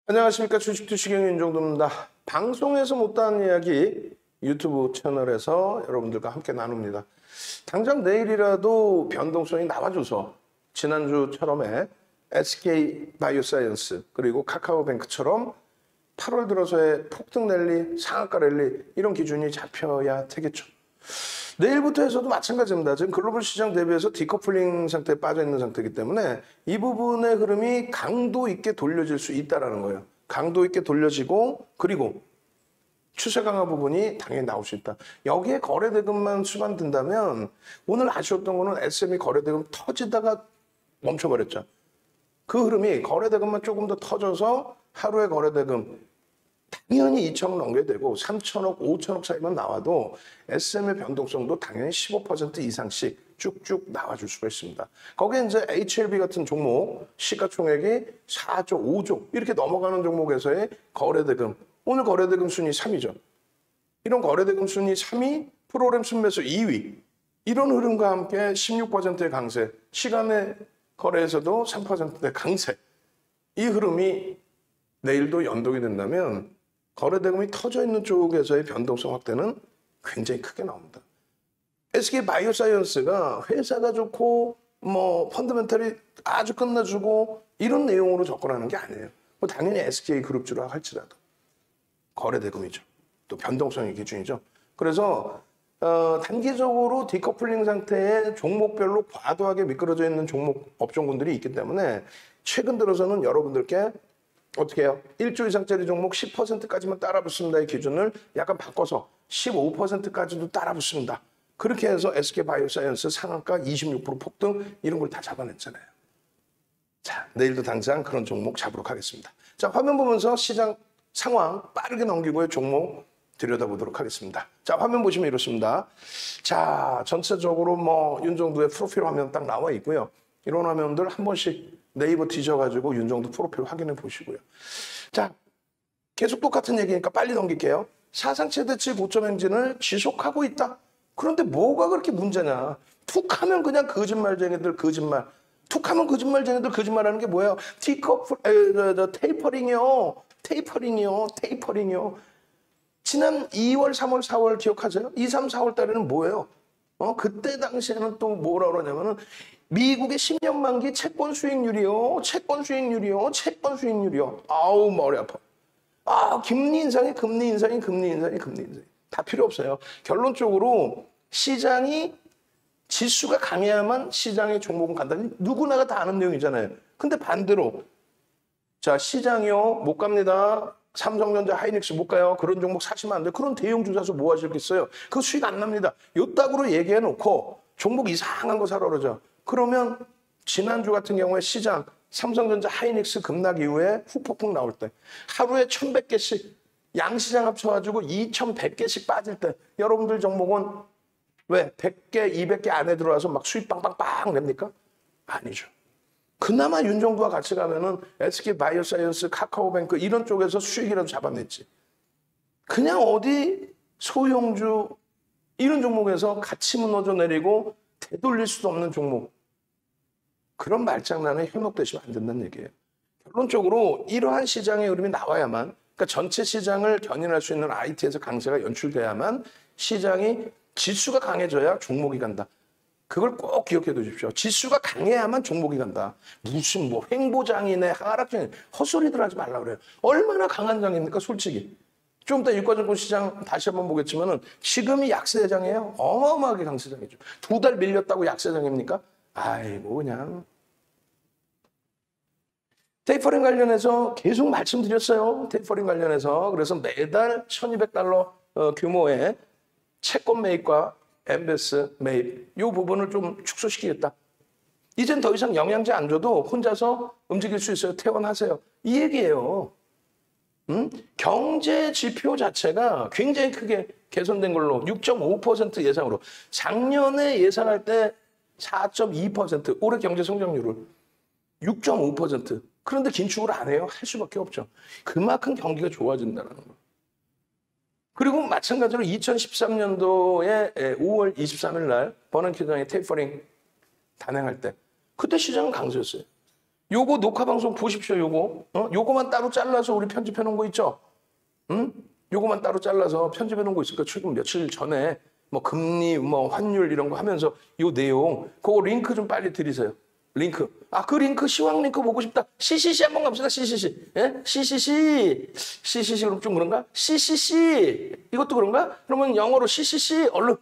안녕하십니까. 주식투시경 윤정도입니다. 방송에서 못다한 이야기 유튜브 채널에서 여러분들과 함께 나눕니다. 당장 내일이라도 변동성이 나와줘서 지난주처럼의 SK바이오사이언스 그리고 카카오뱅크처럼 8월 들어서의 폭등 랠리, 상한가 랠리 이런 기준이 잡혀야 되겠죠. 내일부터 해서도 마찬가지입니다. 지금 글로벌 시장 대비해서 디커플링 상태에 빠져 있는 상태이기 때문에 이 부분의 흐름이 강도 있게 돌려질 수 있다는 거예요. 강도 있게 돌려지고 그리고 추세 강화 부분이 당연히 나올 수 있다. 여기에 거래대금만 수반된다면 오늘 아쉬웠던 거는 SME 거래대금 터지다가 멈춰버렸죠. 그 흐름이 거래대금만 조금 더 터져서 하루에 거래대금 당연히 2천억 넘겨야 되고 3천억, 5천억 차이만 나와도 SM의 변동성도 당연히 15% 이상씩 쭉쭉 나와줄 수가 있습니다. 거기에 이제 HLB 같은 종목 시가총액이 4조, 5조 이렇게 넘어가는 종목에서의 거래대금, 오늘 거래대금 순위 3위죠. 이런 거래대금 순위 3위, 프로그램 순매수 2위 이런 흐름과 함께 16%의 강세, 시간의 거래에서도 3%의 강세 이 흐름이 내일도 연동이 된다면 거래대금이 터져 있는 쪽에서의 변동성 확대는 굉장히 크게 나옵니다. SK바이오사이언스가 회사가 좋고 뭐 펀더멘털이 아주 끝내주고 이런 내용으로 접근하는 게 아니에요. 뭐 당연히 SK그룹주라 할지라도 거래대금이죠. 또 변동성의 기준이죠. 그래서 단기적으로 디커플링 상태의 종목별로 과도하게 미끄러져 있는 종목 업종군들이 있기 때문에 최근 들어서는 여러분들께 어떻게 해요? 1조 이상짜리 종목 10%까지만 따라 붙습니다의 기준을 약간 바꿔서 15%까지도 따라 붙습니다. 그렇게 해서 SK바이오사이언스 상한가 26% 폭등 이런 걸 다 잡아냈잖아요. 자, 내일도 당장 그런 종목 잡으러 가겠습니다. 자, 화면 보면서 시장 상황 빠르게 넘기고의 종목 들여다보도록 하겠습니다. 자, 화면 보시면 이렇습니다. 자, 전체적으로 뭐 윤정도의 프로필 화면 딱 나와 있고요. 이런 화면들 한 번씩 네이버 뒤져가지고 윤정도 프로필 확인해 보시고요. 자, 계속 똑같은 얘기니까 빨리 넘길게요. 사상 최대치 고점 행진을 지속하고 있다. 그런데 뭐가 그렇게 문제냐. 툭 하면 그냥 거짓말쟁이들 거짓말. 툭 하면 거짓말쟁이들 거짓말하는 게 뭐예요? 테이퍼링이요. 테이퍼링이요. 지난 2월, 3월, 4월 기억하세요? 2, 3, 4월 달에는 뭐예요? 그때 당시에는 또 뭐라 그러냐면은 미국의 10년 만기 채권 수익률이요. 아우, 머리 아파. 금리 인상이. 다 필요 없어요. 결론적으로 시장이 지수가 강해야만 시장의 종목은 간다니 누구나가 다 아는 내용이잖아요. 근데 반대로 자, 시장이요. 못 갑니다. 삼성전자, 하이닉스 못 가요. 그런 종목 사시면 안 돼요. 그런 대형 주사서 뭐 하시겠어요? 그거 수익 안 납니다. 요따구로 얘기해 놓고 종목 이상한 거 사러 그러죠. 그러면 지난주 같은 경우에 시장 삼성전자 하이닉스 급락 이후에 후폭풍 나올 때 하루에 1,100개씩 양시장 합쳐가지고 2,100개씩 빠질 때 여러분들 종목은 왜 100개, 200개 안에 들어와서 막 수익 빵빵빵 냅니까? 아니죠. 그나마 윤정도와 같이 가면은 SK바이오사이언스, 카카오뱅크 이런 쪽에서 수익이라도 잡아냈지. 그냥 어디 소형주 이런 종목에서 같이 무너져 내리고 되돌릴 수도 없는 종목. 그런 말장난에 현혹되시면 안 된다는 얘기예요. 결론적으로 이러한 시장의 흐름이 나와야만, 그러니까 전체 시장을 견인할 수 있는 IT에서 강세가 연출돼야만 시장이 지수가 강해져야 종목이 간다. 그걸 꼭 기억해 두십시오. 지수가 강해야만 종목이 간다. 무슨 뭐 횡보장이네, 하락장이네, 헛소리들 하지 말라 그래요. 얼마나 강한 장입니까, 솔직히. 좀 이따 유가증권 시장 다시 한번 보겠지만은 지금이 약세장이에요. 어마어마하게 강세장이죠. 2달 밀렸다고 약세장입니까? 아이고 그냥. 테이퍼링 관련해서 계속 말씀드렸어요. 테이퍼링 관련해서. 그래서 매달 $1,200 규모의 채권 매입과 엠베스 매입 이 부분을 좀 축소시키겠다. 이젠 더 이상 영양제 안 줘도 혼자서 움직일 수 있어요. 퇴원하세요. 이 얘기예요. 경제 지표 자체가 굉장히 크게 개선된 걸로 6.5% 예상으로 작년에 예상할 때 4.2% 올해 경제 성장률을 6.5% 그런데 긴축을 안 해요. 할 수밖에 없죠. 그만큼 경기가 좋아진다는 거. 그리고 마찬가지로 2013년도에 5월 23일 날 버넌키장의 테이퍼링 단행할 때 그때 시장은 강세였어요. 요거 녹화방송 보십시오, 요거. 요거만 따로 잘라서 우리 편집해 놓은 거 있죠? 응? 요거만 따로 잘라서 편집해 놓은 거 있으니까 최근 며칠 전에 뭐 금리, 뭐 환율 이런 거 하면서 요 내용, 그거 링크 좀 빨리 드리세요. 링크. 아, 그 링크, 시황 링크 보고 싶다. CCC 한번 갑시다, CCC. 예? CCC. CCC 그럼 좀 그런가? CCC. 이것도 그런가? 그러면 영어로 CCC. 얼른.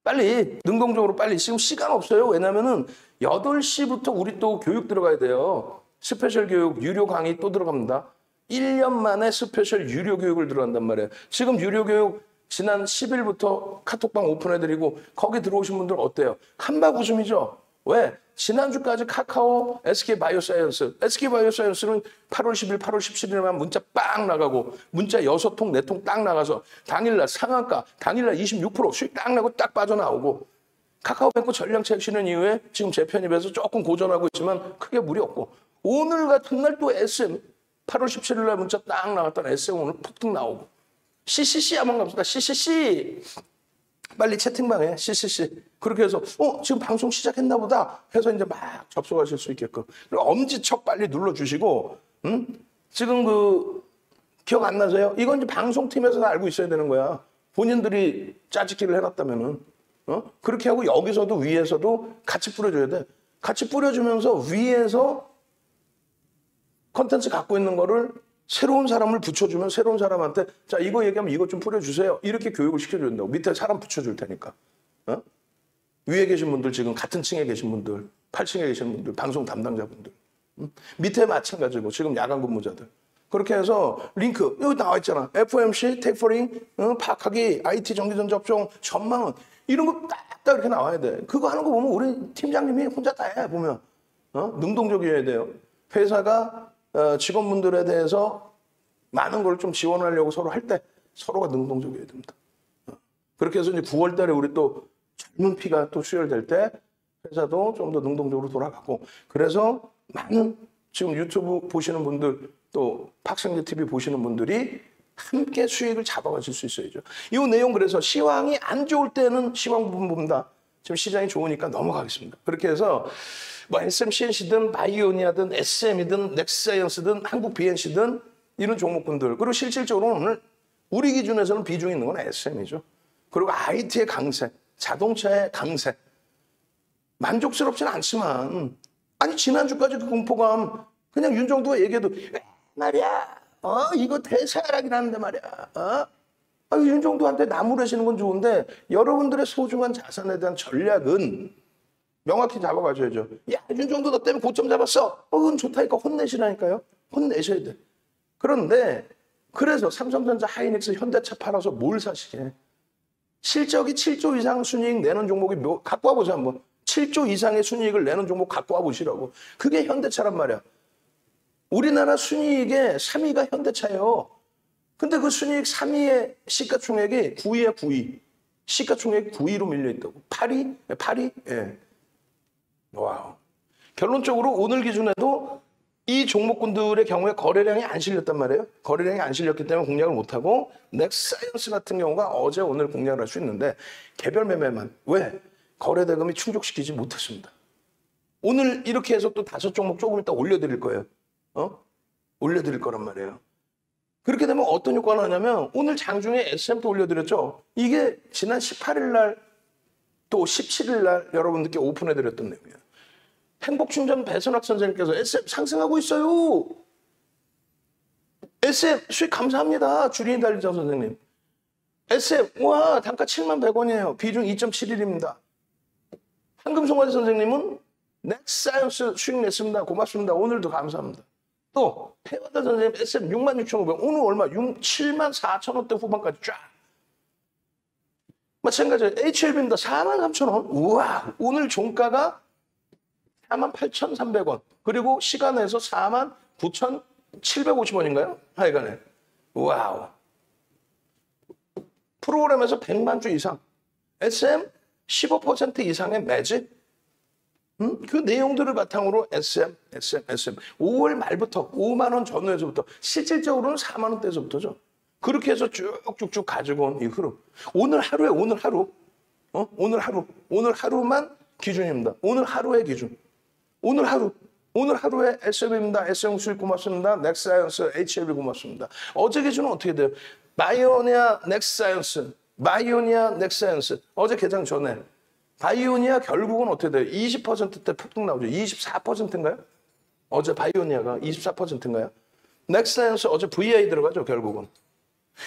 빨리, 능동적으로 빨리. 지금 시간 없어요. 왜냐면은 8시부터 우리 또 교육 들어가야 돼요. 스페셜 교육, 유료 강의 또 들어갑니다. 1년 만에 스페셜 유료 교육을 들어간단 말이에요. 지금 유료 교육 지난 10일부터 카톡방 오픈해드리고 거기 들어오신 분들 어때요? 한박 웃음이죠? 왜? 지난주까지 카카오, SK바이오사이언스. SK바이오사이언스는 8월 10일, 8월 17일에만 문자 빵 나가고 문자 6통, 4통 딱 나가서 당일날 상한가, 당일날 26% 수익 딱 나고 딱 빠져나오고 카카오뱅크 전량채 치는 이후에 지금 재편입에서 조금 고전하고 있지만 크게 무리 없고 오늘 같은 날 또 SM 8월 17일 날 문자 딱 나왔던 SM 오늘 푹 나오고 CCC 한번 갑시다. CCC 빨리 채팅방에 CCC 그렇게 해서 지금 방송 시작했나 보다 해서 이제 막 접속하실 수 있게끔 그리고 엄지척 빨리 눌러주시고 지금 그 기억 안 나세요? 이건 이제 방송팀에서 다 알고 있어야 되는 거야. 본인들이 짜집기를 해놨다면은 그렇게 하고 여기서도 위에서도 같이 뿌려줘야 돼. 같이 뿌려주면서 위에서 컨텐츠 갖고 있는 거를 새로운 사람을 붙여주면 새로운 사람한테 자 이거 얘기하면 이거 좀 뿌려주세요. 이렇게 교육을 시켜준다고. 밑에 사람 붙여줄 테니까. 위에 계신 분들 지금 같은 층에 계신 분들 8층에 계신 분들 방송 담당자분들 밑에 마찬가지고 지금 야간 근무자들 그렇게 해서 링크 여기 나와 있잖아. FOMC, 텍퍼링, 파악하기, IT 전기전 접종, 전망은 이런 거 딱딱 이렇게 나와야 돼. 그거 하는 거 보면 우리 팀장님이 혼자 다 해 보면 능동적이어야 돼요. 회사가 직원분들에 대해서 많은 걸 좀 지원하려고 서로 할 때 서로가 능동적이어야 됩니다. 그렇게 해서 이제 9월 달에 우리 또 젊은 피가 또 수혈될 때 회사도 좀 더 능동적으로 돌아가고 그래서 많은 지금 유튜브 보시는 분들 또 팍생제 TV 보시는 분들이 함께 수익을 잡아가실 수 있어야죠. 이 내용 그래서 시황이 안 좋을 때는 시황 부분 봅니다. 지금 시장이 좋으니까 넘어가겠습니다. 그렇게 해서 뭐 SMCNC든 바이오니아든 SM이든 넥스사이언스든 한국 BNC든 이런 종목군들 그리고 실질적으로 오늘 우리 기준에서는 비중이 있는 건 SM이죠. 그리고 IT의 강세, 자동차의 강세 만족스럽지는 않지만 아니 지난주까지 그 공포감 그냥 윤정도가 얘기해도 말이야 이거 대사락이라는데 말이야 윤정도한테 나무라시는 건 좋은데 여러분들의 소중한 자산에 대한 전략은 명확히 잡아가셔야죠. 야, 윤정도 너 때문에 고점 잡았어. 그건 좋다니까 혼내시라니까요. 혼내셔야 돼. 그런데 그래서 삼성전자, 하이닉스, 현대차 팔아서 뭘 사시게. 실적이 7조 이상 순이익 내는 종목이 갖고 와보세요 한번. 7조 이상의 순이익을 내는 종목 갖고 와보시라고. 그게 현대차란 말이야. 우리나라 순이익의 3위가 현대차예요. 근데 그 순이익 3위의 시가총액이 9위에 9위. 시가총액 9위로 밀려있다고. 8위? 8위? 예. 와우. 결론적으로 오늘 기준에도 이 종목군들의 경우에 거래량이 안 실렸단 말이에요. 거래량이 안 실렸기 때문에 공략을 못하고 넥사이언스 같은 경우가 어제 오늘 공략을 할 수 있는데 개별 매매만. 왜? 거래 대금이 충족시키지 못했습니다. 오늘 이렇게 해서 또 5종목 조금 이따 올려드릴 거예요. 올려드릴 거란 말이에요. 그렇게 되면 어떤 효과가 나냐면 오늘 장중에 SM도 올려드렸죠. 이게 지난 18일 날 또 17일 날 여러분들께 오픈해드렸던 내용이에요. 행복충전 배선학 선생님께서 SM 상승하고 있어요. SM 수익 감사합니다. 주린이 달리자 선생님. SM 와 단가 71,100원이에요. 비중 2.71입니다. 황금송화대 선생님은 넥사이언스 수익 냈습니다. 고맙습니다. 오늘도 감사합니다. 또 해와다 선생님 SM 66,500원 오늘 얼마? 74,000원대 후반까지 쫙. 마찬가지로 HLB입니다. 43,000원. 우와 오늘 종가가 48,300원. 그리고 시간에서 49,750원인가요? 하여간에. 와우. 프로그램에서 100만 주 이상. SM 15% 이상의 매집. 그 내용들을 바탕으로 SM. 5월 말부터 5만 원 전후에서부터 실질적으로는 4만 원대에서부터죠. 그렇게 해서 쭉쭉쭉 가지고 온 이 흐름. 오늘 하루에 오늘 하루. 오늘 하루만 기준입니다. 오늘 하루의 기준. 오늘 하루. 오늘 하루에 SLB입니다. S형 수익 고맙습니다. 넥사이언스, HLB 고맙습니다. 어제 기준은 어떻게 돼요? 바이오니아, 넥사이언스, 바이오니아, 넥사이언스. 어제 개장 전에. 바이오니아 결국은 어떻게 돼요? 20%대 폭등 나오죠. 24%인가요? 어제 바이오니아가 24%인가요? 넥사이언스 어제 VI 들어가죠, 결국은.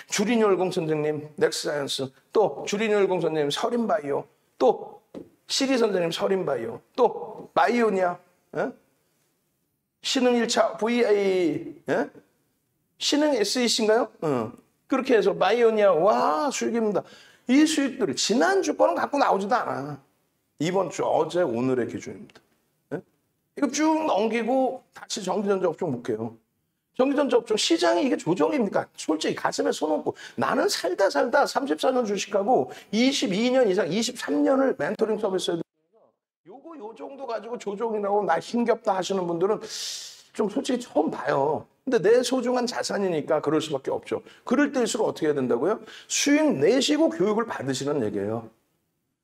주린열공 선생님, 넥사이언스. 또 주린열공 선생님, 서린바이오. 또 시리 선생님, 서린바이오. 또 바이오니아. 예? 신흥 1차 VI. 예? 신흥 SEC인가요? 그렇게 해서 바이오니아, 와, 수익입니다. 이 수익들이 지난주 거는 갖고 나오지도 않아. 이번 주, 어제, 오늘의 기준입니다. 예? 이거 쭉 넘기고 다시 전기전자 업종 볼게요. 전기전자 업종 시장이 이게 조정입니까? 솔직히 가슴에 손 얹고 나는 살다 34년 주식하고 22년 이상 23년을 멘토링 서비스 해드리면서 요 정도 가지고 조정이라고 나 힘겹다 하시는 분들은 좀 솔직히 처음 봐요. 근데 내 소중한 자산이니까 그럴 수밖에 없죠. 그럴 때일수록 어떻게 해야 된다고요? 수익 내시고 교육을 받으시는 얘기예요.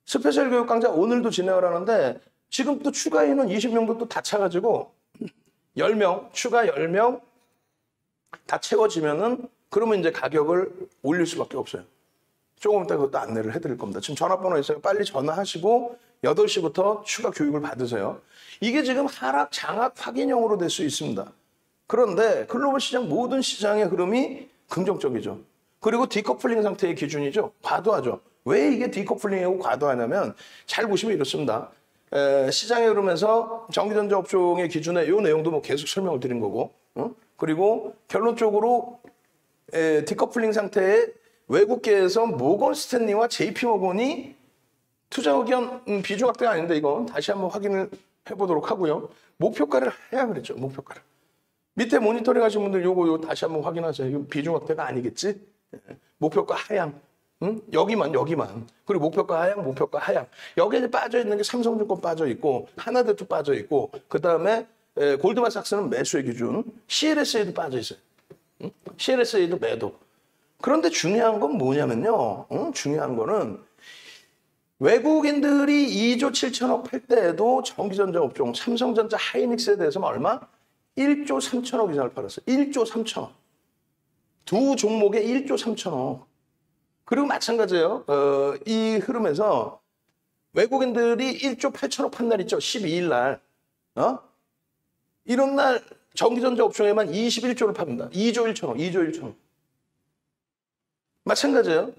스페셜 교육 강좌 오늘도 진행을 하는데 지금 또 추가 인원 20명도 또 다 차가지고 10명, 추가 10명 다 채워지면은 그러면 이제 가격을 올릴 수밖에 없어요. 조금 이따 그것도 안내를 해드릴 겁니다. 지금 전화번호 있어요. 빨리 전화하시고 8시부터 추가 교육을 받으세요. 이게 지금 하락, 장악, 확인형으로 될 수 있습니다. 그런데 글로벌 시장 모든 시장의 흐름이 긍정적이죠. 그리고 디커플링 상태의 기준이죠. 과도하죠. 왜 이게 디커플링이고 과도하냐면 잘 보시면 이렇습니다. 시장의 흐름에서 전기전자 업종의 기준에 이 내용도 뭐 계속 설명을 드린 거고 그리고 결론적으로 디커플링 상태에 외국계에서 모건 스탠리와 JP 모건이 투자 의견 비중 확대가 아닌데 이건 다시 한번 확인을 해보도록 하고요. 목표가를 해야 그랬죠. 목표가를. 밑에 모니터링 하신 분들 요거 다시 한번 확인하세요. 이거 비중 확대가 아니겠지? 목표가 하향. 여기만. 그리고 목표가 하향, 목표가 하향. 여기에 빠져 있는 게 삼성증권 빠져 있고 하나대투 빠져 있고 그다음에 골드만삭스는 매수의 기준, CLSA도 빠져 있어요. CLSA도 매도. 그런데 중요한 건 뭐냐면요. 중요한 거는 외국인들이 2조 7천억 팔 때에도 전기전자 업종, 삼성전자, 하이닉스에 대해서는 얼마? 1조 3천억 이상을 팔았어요. 1조 3천억. 두 종목에 1조 3천억. 그리고 마찬가지예요. 이 흐름에서 외국인들이 1조 8천억 판 날 있죠. 12일 날. 이런 날 전기전자 업종에만 21조를 팝니다. 2조 1천억, 2조 1천억. 마찬가지예요.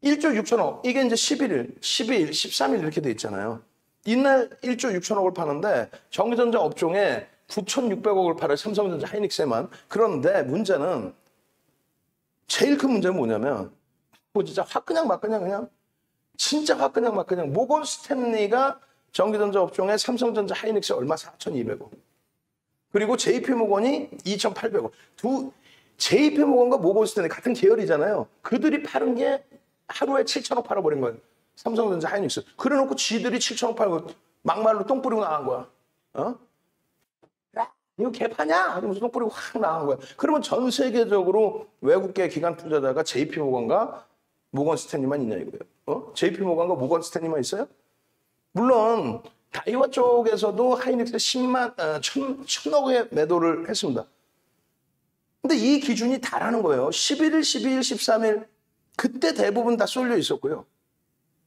1조 6천억. 이게 이제 11일, 12일, 13일 이렇게 돼 있잖아요. 이날 1조 6천억을 파는데 전기전자 업종에 9,600억을 팔아요. 삼성전자 하이닉스에만. 그런데 문제는 제일 큰 문제는 뭐냐면 진짜 화끈냥 막그냥 그냥 진짜 화끈냥 막그냥 모건 스탠리가 전기전자 업종에 삼성전자 하이닉스 얼마? 4,200억. 그리고 JP모건이 2,800억. JP모건과 모건 스탠리 같은 계열이잖아요. 그들이 파는 게 하루에 7천억 팔아버린 거예요. 삼성전자 하이닉스. 그래놓고 지들이 7천억 팔고 막말로 똥 뿌리고 나간 거야. 야, 이거 개파냐? 하면서 똥 뿌리고 확 나간 거야. 그러면 전 세계적으로 외국계 기관 투자자가 JP모건과 모건 스탠리만 있냐 이거예요. JP모건과 모건 스탠리만 있어요? 물론 다이와 쪽에서도 하이닉스 1,000억의 매도를 했습니다. 근데 이 기준이 다라는 거예요. 11일, 12일, 13일 그때 대부분 다 쏠려 있었고요.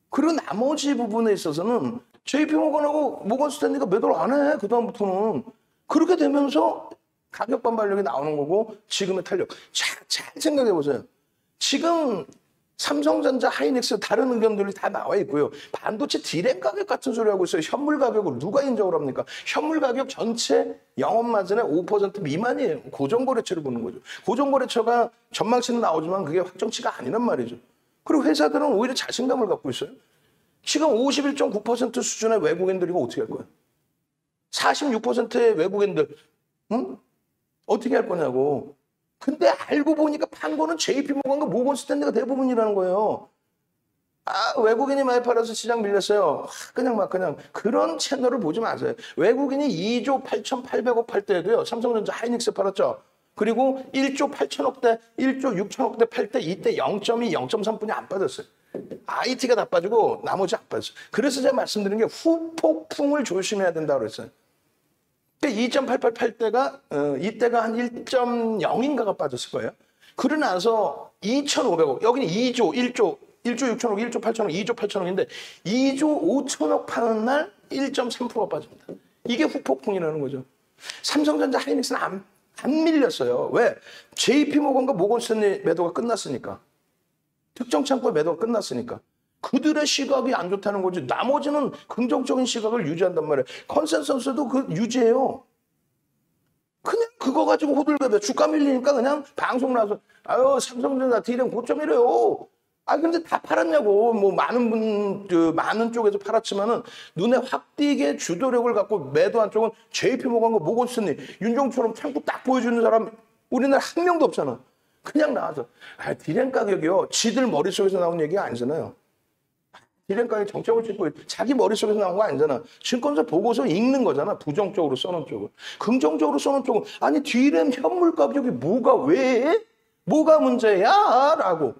그리고 나머지 부분에 있어서는 JP모건하고 모건 스탠리가 매도를 안 해. 그다음부터는. 그렇게 되면서 가격 반발력이 나오는 거고 지금의 탄력. 잘 생각해 보세요. 지금 삼성전자, 하이닉스 다른 의견들이 다 나와 있고요. 반도체 디램 가격 같은 소리 하고 있어요. 현물 가격을 누가 인정을 합니까? 현물 가격 전체 영업마진의 5% 미만이에요. 고정거래처를 보는 거죠. 고정거래처가 전망치는 나오지만 그게 확정치가 아니란 말이죠. 그리고 회사들은 오히려 자신감을 갖고 있어요. 지금 51.9% 수준의 외국인들이 이거 어떻게 할 거야? 46%의 외국인들 어떻게 할 거냐고. 근데 알고 보니까 판 거는 JP모건과 모건 스탠리가 대부분이라는 거예요. 외국인이 많이 팔아서 시장 밀렸어요. 그냥 그런 채널을 보지 마세요. 외국인이 2조 8,800억 팔 때에도요. 삼성전자 하이닉스 팔았죠. 그리고 1조 8천억대, 1조 6천억대 팔 때 이때 0.2, 0.3분이 안 빠졌어요. IT가 다 빠지고 나머지 안 빠졌어요. 그래서 제가 말씀드린 게 후폭풍을 조심해야 된다고 그랬어요. 그러니까 2.88 때가 이때가 한 1.0인가가 빠졌을 거예요. 그러고 나서 2,500억, 여기는 2조, 1조 6천억, 1조 8천억, 2조 8천억인데 2조 5천억 파는 날 1.3%가 빠집니다. 이게 후폭풍이라는 거죠. 삼성전자, 하이닉스는 안 밀렸어요. 왜? JP모건과 모건스탠리 매도가 끝났으니까. 특정 창고의 매도가 끝났으니까. 그들의 시각이 안 좋다는 거지. 나머지는 긍정적인 시각을 유지한단 말이에요. 컨센서스도 그 유지해요. 그냥 그거 가지고 호들갑에 주가 밀리니까 그냥 방송 나와서 아유 삼성전자 D램 고점이래요. 아 근데 다 팔았냐고. 뭐 많은 쪽에서 팔았지만은 눈에 확 띄게 주도력을 갖고 매도한 쪽은 JP모건과 모건스탠리, 윤종처럼 창고 딱 보여주는 사람 우리나라 한 명도 없잖아. 그냥 나와서 D램 가격이요. 지들 머릿속에서 나온 얘기가 아니잖아요. D램 가격 정책을 찍고 자기 머릿속에서 나온 거 아니잖아. 증권사 보고서 읽는 거잖아. 부정적으로 써놓은 쪽은. 긍정적으로 써놓은 쪽은 아니 D램 현물 가격이 뭐가 왜? 뭐가 문제야? 라고.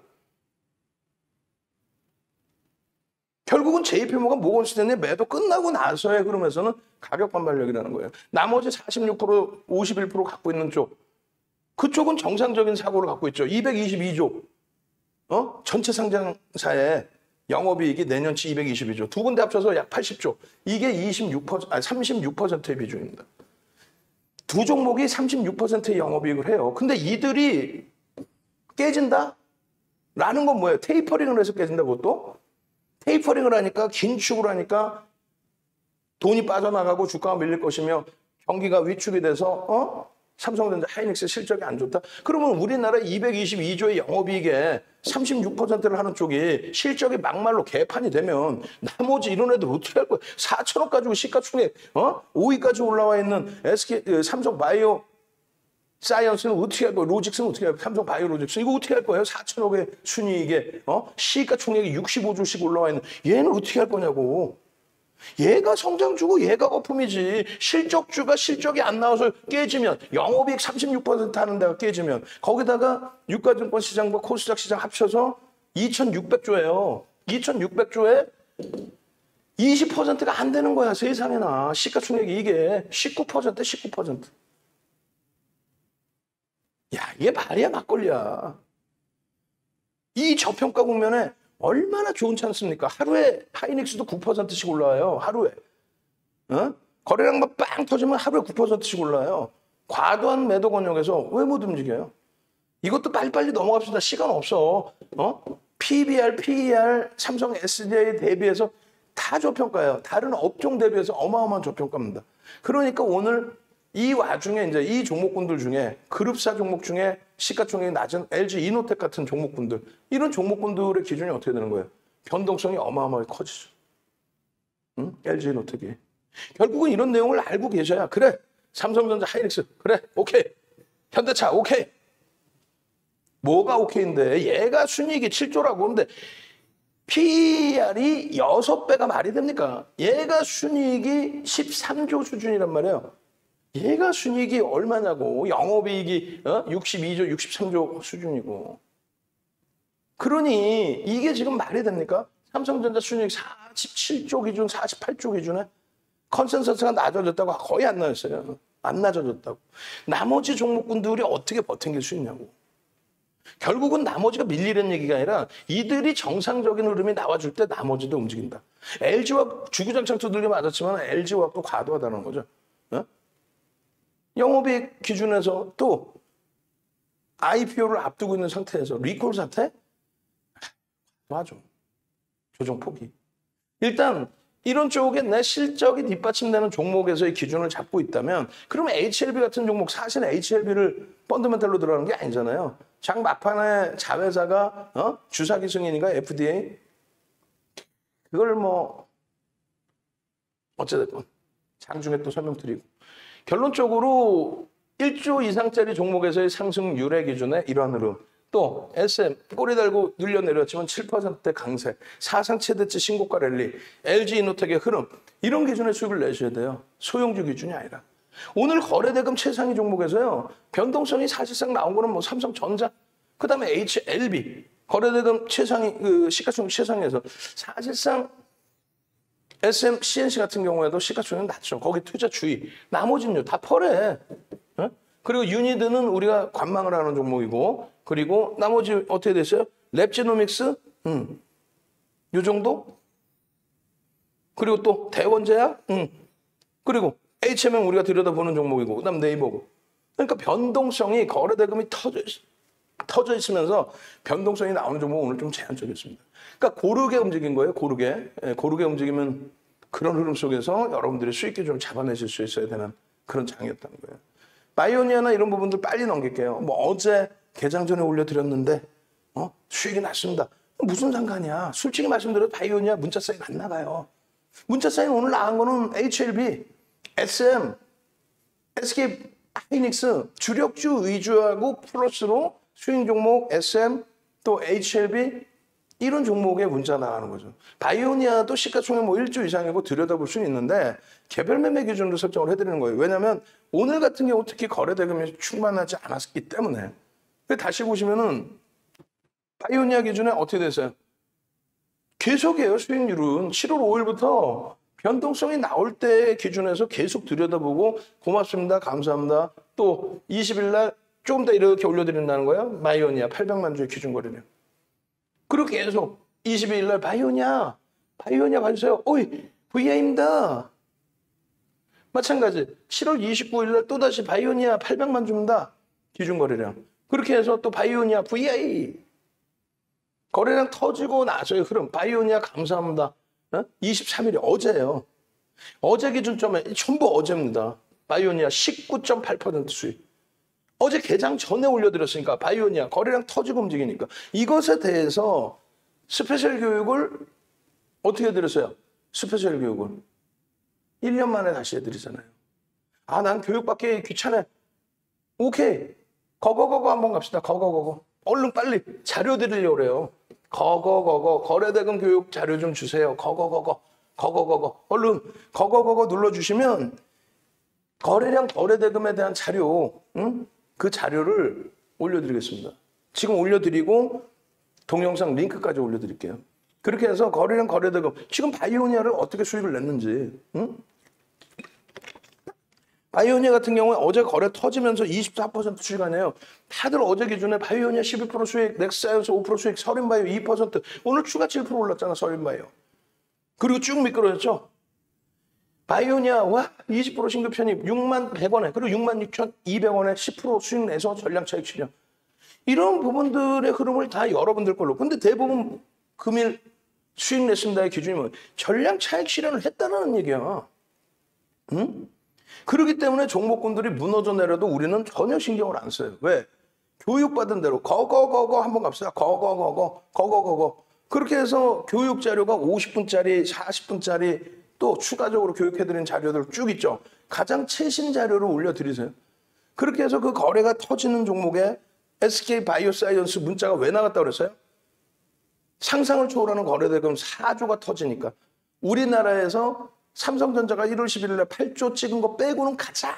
결국은 JP모건 모건스탠리 매도 끝나고 나서야 그러면서는 가격 반발력이라는 거예요. 나머지 46%, 51% 갖고 있는 쪽. 그쪽은 정상적인 사고를 갖고 있죠. 222조. 전체 상장사의 영업이익이 내년치 222조. 두 군데 합쳐서 약 80조. 이게 36%의 비중입니다. 두 종목이 36%의 영업이익을 해요. 근데 이들이 깨진다? 라는 건 뭐예요? 테이퍼링을 해서 깨진다고 또? 테이퍼링을 하니까 긴축을 하니까 돈이 빠져나가고 주가가 밀릴 것이며 경기가 위축이 돼서 삼성전자, 하이닉스 실적이 안 좋다. 그러면 우리나라 222조의 영업이익에 36%를 하는 쪽이 실적이 막말로 개판이 되면 나머지 이런 애들 어떻게 할 거야? 4천억 가지고 시가총액 5위까지 올라와 있는 삼성 바이오 사이언스는 어떻게 할 거예요? 로직스는 어떻게 할 거예요? 삼성 바이오 로직스 이거 어떻게 할 거예요? 4천억의 순이익에 시가총액이 65조씩 올라와 있는 얘는 어떻게 할 거냐고. 얘가 성장주고 얘가 거품이지. 실적주가 실적이 안 나와서 깨지면 영업이익 36% 하는 데가 깨지면 거기다가 유가증권 시장과 코스닥 시장 합쳐서 2,600조예요. 2,600조에 20%가 안 되는 거야. 세상에나. 시가총액이 이게 19%. 야, 이게 말이야 막걸리야. 이 저평가 국면에 얼마나 좋은 찬스입니까? 하루에 하이닉스도 9%씩 올라와요. 하루에. 거래량만 빵 터지면 하루에 9%씩 올라와요. 과도한 매도 권역에서 왜 못 움직여요? 이것도 빨리빨리 넘어갑시다. 시간 없어. PBR, PER, 삼성 SDI 대비해서 다 저평가예요. 다른 업종 대비해서 어마어마한 저평가입니다. 그러니까 오늘 이 와중에 이제 이 종목군들 중에 그룹사 종목 중에 시가총액이 낮은 LG 이노텍 같은 종목군들 이런 종목군들의 기준이 어떻게 되는 거예요? 변동성이 어마어마하게 커지죠. LG 이노텍이. 결국은 이런 내용을 알고 계셔야 그래. 삼성전자 하이닉스 그래 오케이. 현대차 오케이. 뭐가 오케이인데 얘가 순이익이 7조라고 그러는데 PER이 6배가 말이 됩니까? 얘가 순이익이 13조 수준이란 말이에요. 얘가 순이익이 얼마냐고. 영업이익이 62조, 63조 수준이고. 그러니 이게 지금 말이 됩니까? 삼성전자 순이익 47조 기준, 48조 기준에 컨센서스가 낮아졌다고 거의 안 나왔어요. 안 낮아졌다고. 나머지 종목군들이 어떻게 버팅길 수 있냐고. 결국은 나머지가 밀리는 얘기가 아니라 이들이 정상적인 흐름이 나와줄 때 나머지도 움직인다. LG화학 주구장창 두들겨 맞았지만 LG화학도 과도하다는 거죠. 영업이익 기준에서 또 IPO를 앞두고 있는 상태에서 리콜 사태? 맞아. 조정 포기. 일단 이런 쪽에 내 실적이 뒷받침되는 종목에서의 기준을 잡고 있다면 그러면 HLB 같은 종목 사실 HLB를 펀더멘탈로 들어가는 게 아니잖아요. 장 막판에 자회사가 주사기 승인인가 FDA 그걸 뭐 어찌됐건 장중에 또 설명드리고 결론적으로 1조 이상짜리 종목에서의 상승 유례 기준에 이러한 흐름 또 SM 꼬리 달고 눌려내렸지만 7%대 강세 사상 최대치 신고가 랠리 LG 이노텍의 흐름 이런 기준의 수익을 내셔야 돼요. 소형주 기준이 아니라. 오늘 거래대금 최상위 종목에서요. 변동성이 사실상 나온 거는 뭐 삼성전자 그다음에 HLB 거래대금 최상위 시가총액 최상위에서 사실상 SM, CNC 같은 경우에도 시가총액 낮죠. 거기 투자 주의. 나머지는요, 다 펄해. 어? 그리고 유니드는 우리가 관망을 하는 종목이고, 그리고 나머지 어떻게 됐어요? 랩지노믹스? 요 정도? 그리고 또 대원제약? 그리고 HMM 우리가 들여다보는 종목이고, 그 다음 네이버고. 그러니까 변동성이 거래대금이 터져 있으면서 변동성이 나오는 종목은 오늘 좀 제한적이었습니다. 그러니까 고르게 움직인 거예요, 고르게. 예, 고르게 움직이면 그런 흐름 속에서 여러분들이 수익 기준을 잡아내실 수 있어야 되는 그런 장이었다는 거예요. 바이오니아나 이런 부분들 빨리 넘길게요. 뭐 어제 개장 전에 올려드렸는데 수익이 났습니다. 무슨 상관이야. 솔직히 말씀드려도 바이오니아 문자 사인 안 나가요. 문자 사인 오늘 나간 거는 HLB, SM, SK 하이닉스 주력주 위주하고 플러스로 수익 종목 SM 또 HLB 이런 종목에 문자 나가는 거죠. 바이오니아도 시가총액 뭐 1조 이상이고 들여다볼 수는 있는데 개별 매매 기준으로 설정을 해드리는 거예요. 왜냐하면 오늘 같은 경우 특히 거래대금이 충만하지 않았기 때문에. 다시 보시면은 바이오니아 기준에 어떻게 됐어요? 계속이에요. 수익률은 7월 5일부터 변동성이 나올 때 기준에서 계속 들여다보고 고맙습니다. 감사합니다. 또 20일 날 조금 더 이렇게 올려드린다는 거예요. 바이오니아 800만 주의 기준 거래량. 그리고 계속 22일 날 바이오니아 봐주세요. 오이 VI입니다. 마찬가지 7월 29일 날 또다시 바이오니아 800만 줍니다. 기준 거래량. 그렇게 해서 또 바이오니아 VI 거래량 터지고 나서의 흐름. 바이오니아 감사합니다. 23일이 어제예요. 어제 기준점에 전부 어제입니다. 바이오니아 19.8% 수익. 어제 개장 전에 올려드렸으니까 바이오니아 거래량 터지고 움직이니까 이것에 대해서 스페셜 교육을 어떻게 해드렸어요? 스페셜 교육을 1년 만에 다시 해드리잖아요. 아, 난 교육받기 귀찮아. 오케이. 거거 한번 갑시다. 거거. 얼른 빨리 자료 드리려고 그래요. 거거 거래대금 교육 자료 좀 주세요. 거거 얼른 거거 눌러주시면 거래량 거래대금에 대한 자료 그 자료를 올려드리겠습니다. 지금 올려드리고 동영상 링크까지 올려드릴게요. 그렇게 해서 거래량 거래대금 지금 바이오니아를 어떻게 수익을 냈는지 바이오니아 같은 경우에 어제 거래 터지면서 24% 수익하네요. 다들 어제 기준에 바이오니아 12% 수익, 넥사이언스 5% 수익, 서린바이오 2%, 오늘 추가 7% 올랐잖아, 서린바이오. 그리고 쭉 미끄러졌죠. 바이오니아 와 20% 신규 편입 6만 100원에 그리고 6만 6,200원에 10% 수익 내서 전량 차익 실현. 이런 부분들의 흐름을 다 여러분들 걸로. 근데 대부분 금일 수익 냈습니다의 기준이 뭐 전량 차익 실현을 했다는 얘기야. 응? 그렇기 때문에 종목군들이 무너져 내려도 우리는 전혀 신경을 안 써요. 왜? 교육받은 대로 거거 한번 갑시다. 거거. 그렇게 해서 교육 자료가 50분짜리, 40분짜리 또 추가적으로 교육해드린 자료들 쭉 있죠. 가장 최신 자료를 올려드리세요. 그렇게 해서 그 거래가 터지는 종목에 SK 바이오사이언스 문자가 왜 나갔다고 그랬어요? 상상을 초월하는 거래대금 4조가 터지니까. 우리나라에서 삼성전자가 1월 11일 날 8조 찍은 거 빼고는 가장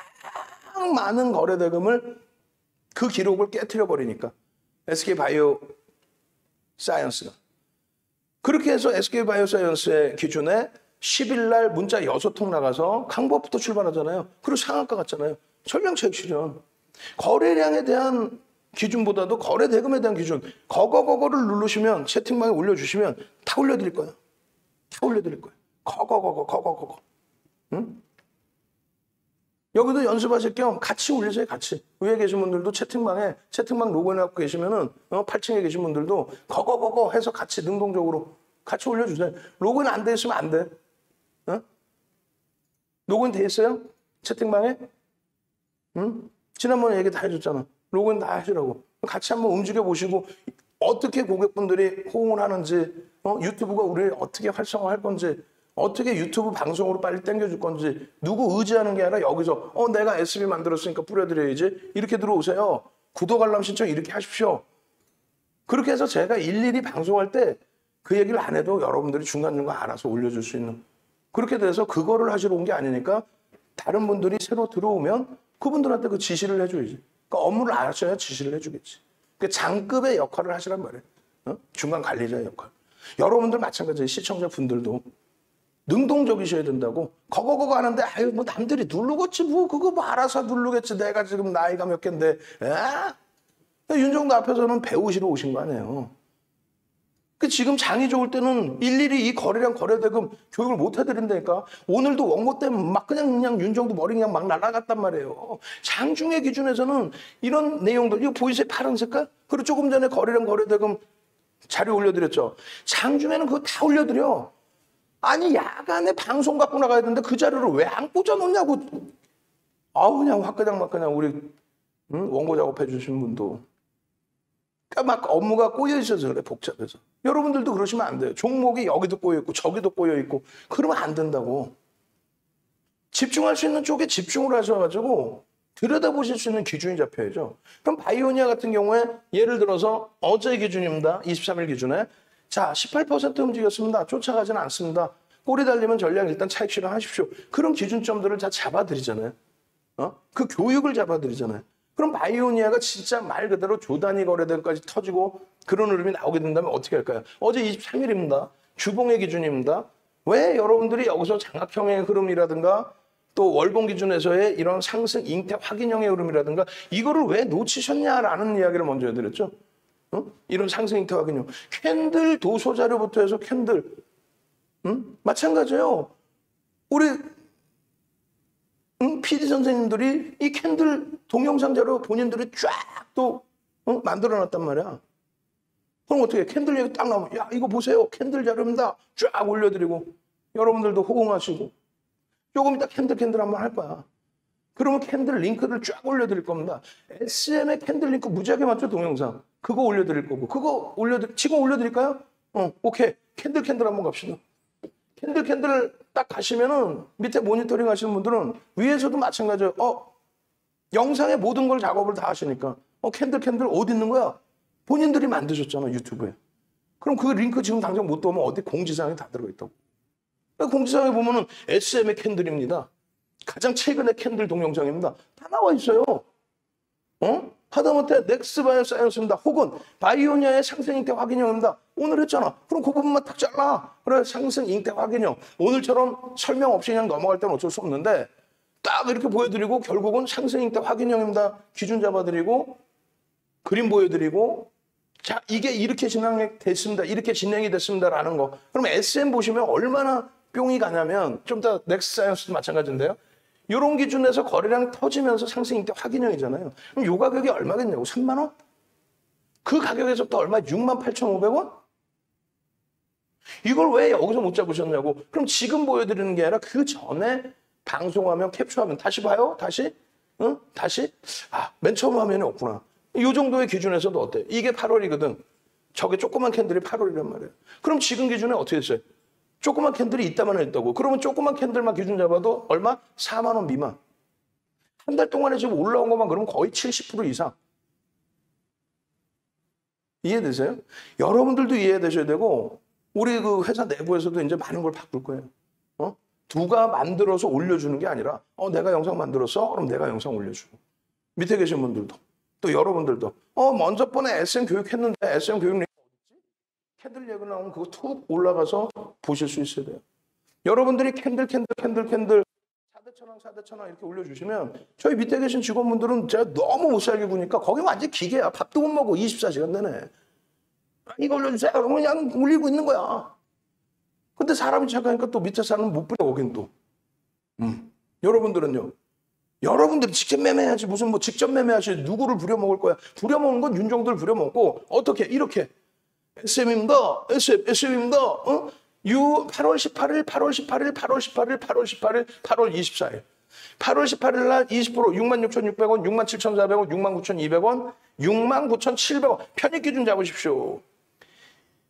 많은 거래대금을 그 기록을 깨트려 버리니까 SK 바이오사이언스가. 그렇게 해서 SK 바이오사이언스의 기준에 10일 날 문자 6통 나가서 강보부터 출발하잖아요. 그리고 상한가 갔잖아요. 전량 차익 실현. 거래량에 대한 기준보다도 거래 대금에 대한 기준. 거거를 누르시면 채팅방에 올려주시면 다 올려드릴 거예요. 다 올려드릴 거예요. 거거. 응? 여기도 연습하실 겸 같이 올리세요. 같이. 위에 계신 분들도 채팅방 로그인하고 계시면은 8층에 계신 분들도 거거 해서 같이 능동적으로 같이 올려주세요. 로그인 안 돼 있으면 안 돼. 로그인 돼 있어요? 채팅방에? 응? 지난번에 얘기 다 해줬잖아. 로그인 다 하시라고. 같이 한번 움직여 보시고 어떻게 고객분들이 호응을 하는지, 유튜브가 우리를 어떻게 활성화할 건지, 어떻게 유튜브 방송으로 빨리 땡겨줄 건지, 누구 의지하는 게 아니라 여기서 내가 SB 만들었으니까 뿌려드려야지 이렇게 들어오세요. 구독 알람 신청 이렇게 하십시오. 그렇게 해서 제가 일일이 방송할 때 그 얘기를 안 해도 여러분들이 중간중간 알아서 올려줄 수 있는, 그렇게 돼서 그거를 하시러 온 게 아니니까 다른 분들이 새로 들어오면 그분들한테 그 지시를 해줘야지. 그러니까 업무를 아셔야 지시를 해주겠지. 그러니까 장급의 역할을 하시란 말이에요. 중간 관리자의 역할. 여러분들 마찬가지예요. 시청자분들도 능동적이셔야 된다고. 거거거거 하는데 아유 뭐 남들이 누르겠지 뭐 그거 뭐 알아서 누르겠지 내가 지금 나이가 몇 갠데. 윤정도 앞에서는 배우시러 오신 거 아니에요. 지금 장이 좋을 때는 일일이 이 거래량 거래대금 교육을 못 해드린다니까. 오늘도 원고 때문에 막 그냥 윤정도 머리 그냥 막 날아갔단 말이에요. 장중의 기준에서는 이런 내용들, 이거 보이세요? 파란 색깔? 그리고 조금 전에 거래량 거래대금 자료 올려드렸죠. 장중에는 그거 다 올려드려. 아니 야간에 방송 갖고 나가야 되는데 그 자료를 왜 안 꽂아놓냐고. 아우 그냥 화그냥 막 그냥 우리 원고 작업해 주신 분도. 그러니까 막 업무가 꼬여 있어서 그래, 복잡해서. 여러분들도 그러시면 안 돼요. 종목이 여기도 꼬여 있고 저기도 꼬여 있고 그러면 안 된다고. 집중할 수 있는 쪽에 집중을 하셔가지고 들여다보실 수 있는 기준이 잡혀야죠. 그럼 바이오니아 같은 경우에 예를 들어서 어제 기준입니다. 23일 기준에. 자, 18% 움직였습니다. 쫓아가지는 않습니다. 꼬리 달리면 전량 일단 차익 실현하십시오. 그런 기준점들을 다 잡아드리잖아요. 그 교육을 잡아드리잖아요. 그럼 바이오니아가 진짜 말 그대로 조단위 거래대금까지 터지고 그런 흐름이 나오게 된다면 어떻게 할까요? 어제 23일입니다. 주봉의 기준입니다. 왜 여러분들이 여기서 장악형의 흐름이라든가 또 월봉 기준에서의 이런 상승 잉태 확인형의 흐름이라든가 이거를 왜 놓치셨냐라는 이야기를 먼저 해드렸죠. 이런 상승 잉태 확인형. 캔들 도소 자료부터 해서 캔들. 마찬가지예요. 우리 PD 선생님들이 이 캔들 동영상 자료 본인들이 쫙 또 만들어놨단 말이야. 그럼 어떻게 해? 캔들 얘기 딱 나오면 야 이거 보세요. 캔들 자료입니다. 쫙 올려드리고 여러분들도 호응하시고 조금 이따 캔들 한번 할 거야. 그러면 캔들 링크를 쫙 올려드릴 겁니다. SM의 캔들 링크 무지하게 많죠 동영상. 그거 올려드릴 거고 그거 지금 올려드릴까요? 오케이. 캔들 한번 갑시다. 캔들 딱 가시면은 밑에 모니터링 하시는 분들은 위에서도 마찬가지예요. 영상의 모든 걸 작업을 다 하시니까 캔들 어디 있는 거야? 본인들이 만드셨잖아 유튜브에. 그럼 그 링크 지금 당장 못 들어오면 어디 공지사항에 다 들어가 있다고. 공지사항에 보면은 SM의 캔들입니다. 가장 최근의 캔들 동영상입니다. 다 나와 있어요. 하다못해 넥스 바이오사이언스입니다. 혹은 바이오니아의 상승 잉태 확인형입니다. 오늘 했잖아. 그럼 그 부분만 딱 잘라. 그래 상승 잉태 확인형. 오늘처럼 설명 없이 그냥 넘어갈 때는 어쩔 수 없는데 딱 이렇게 보여드리고 결국은 상승 잉태 확인형입니다. 기준 잡아드리고 그림 보여드리고 자 이게 이렇게 진행됐습니다. 이렇게 진행이 됐습니다라는 거. 그럼 SM 보시면 얼마나 뿅이 가냐면 좀 더 넥스 사이언스도 마찬가지인데요. 이런 기준에서 거래량 터지면서 상승 잉태 확인형이잖아요. 그럼 요 가격이 얼마겠냐고? 3만 원? 그 가격에서부터 얼마? 68,500원? 이걸 왜 여기서 못 잡으셨냐고? 그럼 지금 보여드리는 게 아니라 그 전에 방송하면 캡처하면 다시 봐요? 다시? 다시? 맨 처음 화면이 없구나. 이 정도의 기준에서도 어때? 이게 8월이거든. 저게 조그만 캔들이 8월이란 말이에요. 그럼 지금 기준에 어떻게 됐어요? 조그만 캔들이 이따만 했다고. 그러면 조그만 캔들만 기준 잡아도 얼마? 4만 원 미만. 한 달 동안에 지금 올라온 것만 그러면 거의 70% 이상. 이해되세요? 여러분들도 이해되셔야 되고 우리 그 회사 내부에서도 이제 많은 걸 바꿀 거예요. 누가 만들어서 올려주는 게 아니라 내가 영상 만들었어? 그럼 내가 영상 올려주고. 밑에 계신 분들도 또 여러분들도 먼저 번에 SM 교육했는데 SM 교육 어딨지? 캔들 얘기 나오면 그거 툭 올라가서 보실 수 있어야 돼요. 여러분들이 캔들 4대1,000원 이렇게 올려주시면 저희 밑에 계신 직원분들은 제가 너무 못 살게 구니까 거기 완전 기계야. 밥도 못 먹고 24시간 내내. 이거 올려주세요. 그러면 그냥 올리고 있는 거야. 근데 사람이 착하니까 또 밑에 사람은 못 부려 거긴 또. 여러분들은요. 여러분들이 직접 매매해야지 무슨 뭐 직접 매매하시 누구를 부려먹을 거야. 부려먹는 건 윤정들 부려먹고 어떻게 이렇게 SM입니다. SM입니다. 8월 18일, 8월 18일, 8월 18일, 8월 18일, 8월 24일. 8월 18일 날 20% 66,600원, 67,400원, 69,200원, 69,700원. 편입 기준 잡으십시오.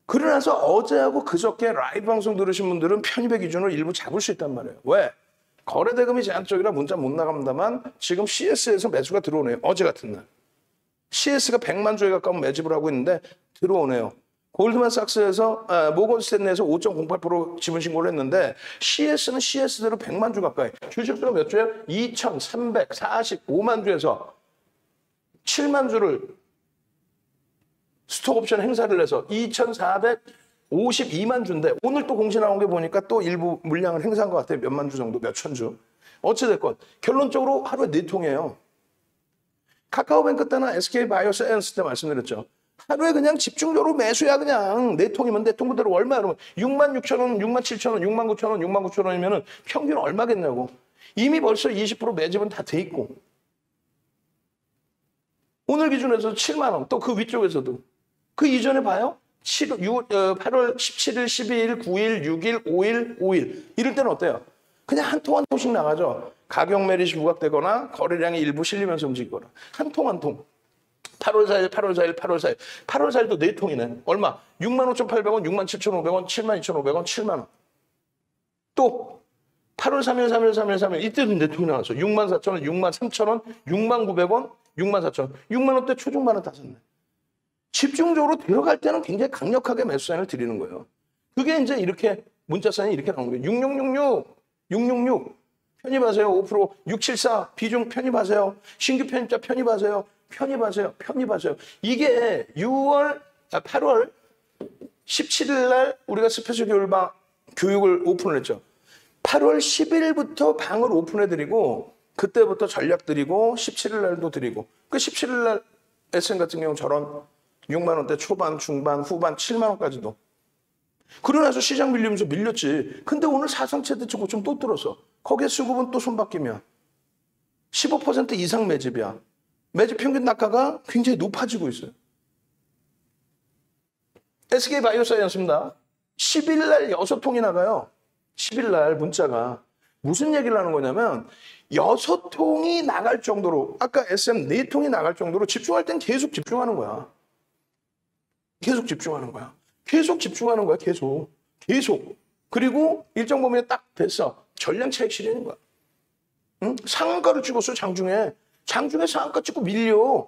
그러나서 어제하고 그저께 라이브 방송 들으신 분들은 편입의 기준을 일부 잡을 수 있단 말이에요. 왜? 거래대금이 제한적이라 문자 못 나갑니다만 지금 CS에서 매수가 들어오네요. 어제 같은 날. CS가 100만 주에 가까운 매집을 하고 있는데 들어오네요. 골드만삭스에서 모건 스탠리에서 5.08% 지분 신고를 했는데 CS는 CS대로 100만 주 가까이. 주식수가 몇 주예요? 2,345만 주에서 7만 주를 스톡옵션 행사를 해서 2,450 52만 주인데 오늘 또 공시 나온 게 보니까 또 일부 물량을 행사한 것 같아요. 몇만 주 정도, 몇천 주. 어찌됐건 결론적으로 하루에 4통이에요. 카카오뱅크 때나 SK바이오사이언스 때 말씀드렸죠. 하루에 그냥 집중적으로 매수야. 그냥 4통이면 4통 그대로 얼마 그러면 6만 6천 원, 6만 7천 원, 6만 9천 원, 6만 9천 원이면 평균 얼마겠냐고. 이미 벌써 20% 매집은 다 돼 있고. 오늘 기준에서 7만 원, 또 그 위쪽에서도. 그 이전에 봐요. 8월 17일, 12일, 9일, 6일, 5일, 5일. 이럴 때는 어때요? 그냥 한 통 한 통씩 나가죠. 가격 매릿이 부각되거나 거래량이 일부 실리면서 움직이거나. 한 통 한 통. 8월 4일, 8월 4일, 8월 4일. 8월 4일도 4통이네. 얼마? 65,800원, 62,500원, 72,500원, 7만 원. 또 8월 3일, 3일, 3일, 3일. 이때도 4통이 나왔어. 64,000원, 63,000원, 69,000원, 64,000원. 6만 원대 초중반은 다 샀네. 집중적으로 들어갈 때는 굉장히 강력하게 매수 사인을 드리는 거예요. 그게 이제 이렇게 문자 사인이 이렇게 나오는 거예요. 6666, 666 편입하세요. 5%, 674 비중 편입하세요. 신규 편입자 편입하세요. 편입하세요. 편입하세요. 이게 8월 17일 날 우리가 스페셜 교육을 오픈을 했죠. 8월 10일부터 방을 오픈해드리고 그때부터 전략 드리고 17일 날도 드리고 그 17일 날 SM 같은 경우 저런 6만 원대 초반, 중반, 후반 7만 원까지도. 그러고 나서 시장 밀리면서 밀렸지. 근데 오늘 사상 최대 고점 또 뚫었어. 거기에 수급은 또 손바뀜이야. 15% 이상 매집이야. 매집 평균 단가가 굉장히 높아지고 있어요. SK바이오사이언스입니다. 10일 날 6통이 나가요. 10일 날 문자가. 무슨 얘기를 하는 거냐면 6통이 나갈 정도로 아까 SM 4통이 나갈 정도로 집중할 땐 계속 집중하는 거야. 계속 집중하는 거야. 계속 집중하는 거야. 계속. 그리고 일정 범위에 딱 됐어. 전량 차익 실현인 거야. 응? 상한가를 찍었어. 장중에 상한가 찍고 밀려.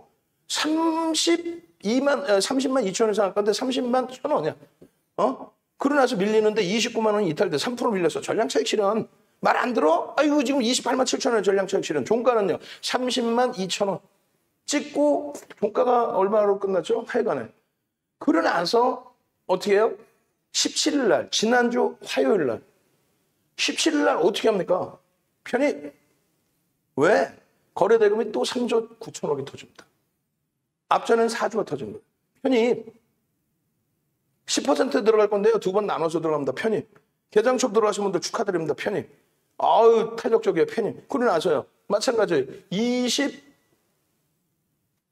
30만 2천 원 상한가인데 30만 1천 원이야. 그러고 나서 밀리는데 29만 원이 이탈돼 3% 밀렸어. 전량 차익 실현. 말 안 들어? 아이고 지금 28만 7천 원 전량 차익 실현. 종가는요. 30만 2천 원. 찍고 종가가 얼마로 끝났죠? 하여간에. 그러고 나서 어떻게 해요? 17일 날, 지난주 화요일 날. 17일 날 어떻게 합니까? 편입. 왜? 거래대금이 또 3조 9천억이 터집니다. 앞전에는 4조가 터진 거예요. 편입. 10% 들어갈 건데요. 2번 나눠서 들어갑니다. 편입. 개장첩 들어가신 분들 축하드립니다. 편입. 아유, 탄력적이에요. 편입. 그러고 나서요. 마찬가지예요.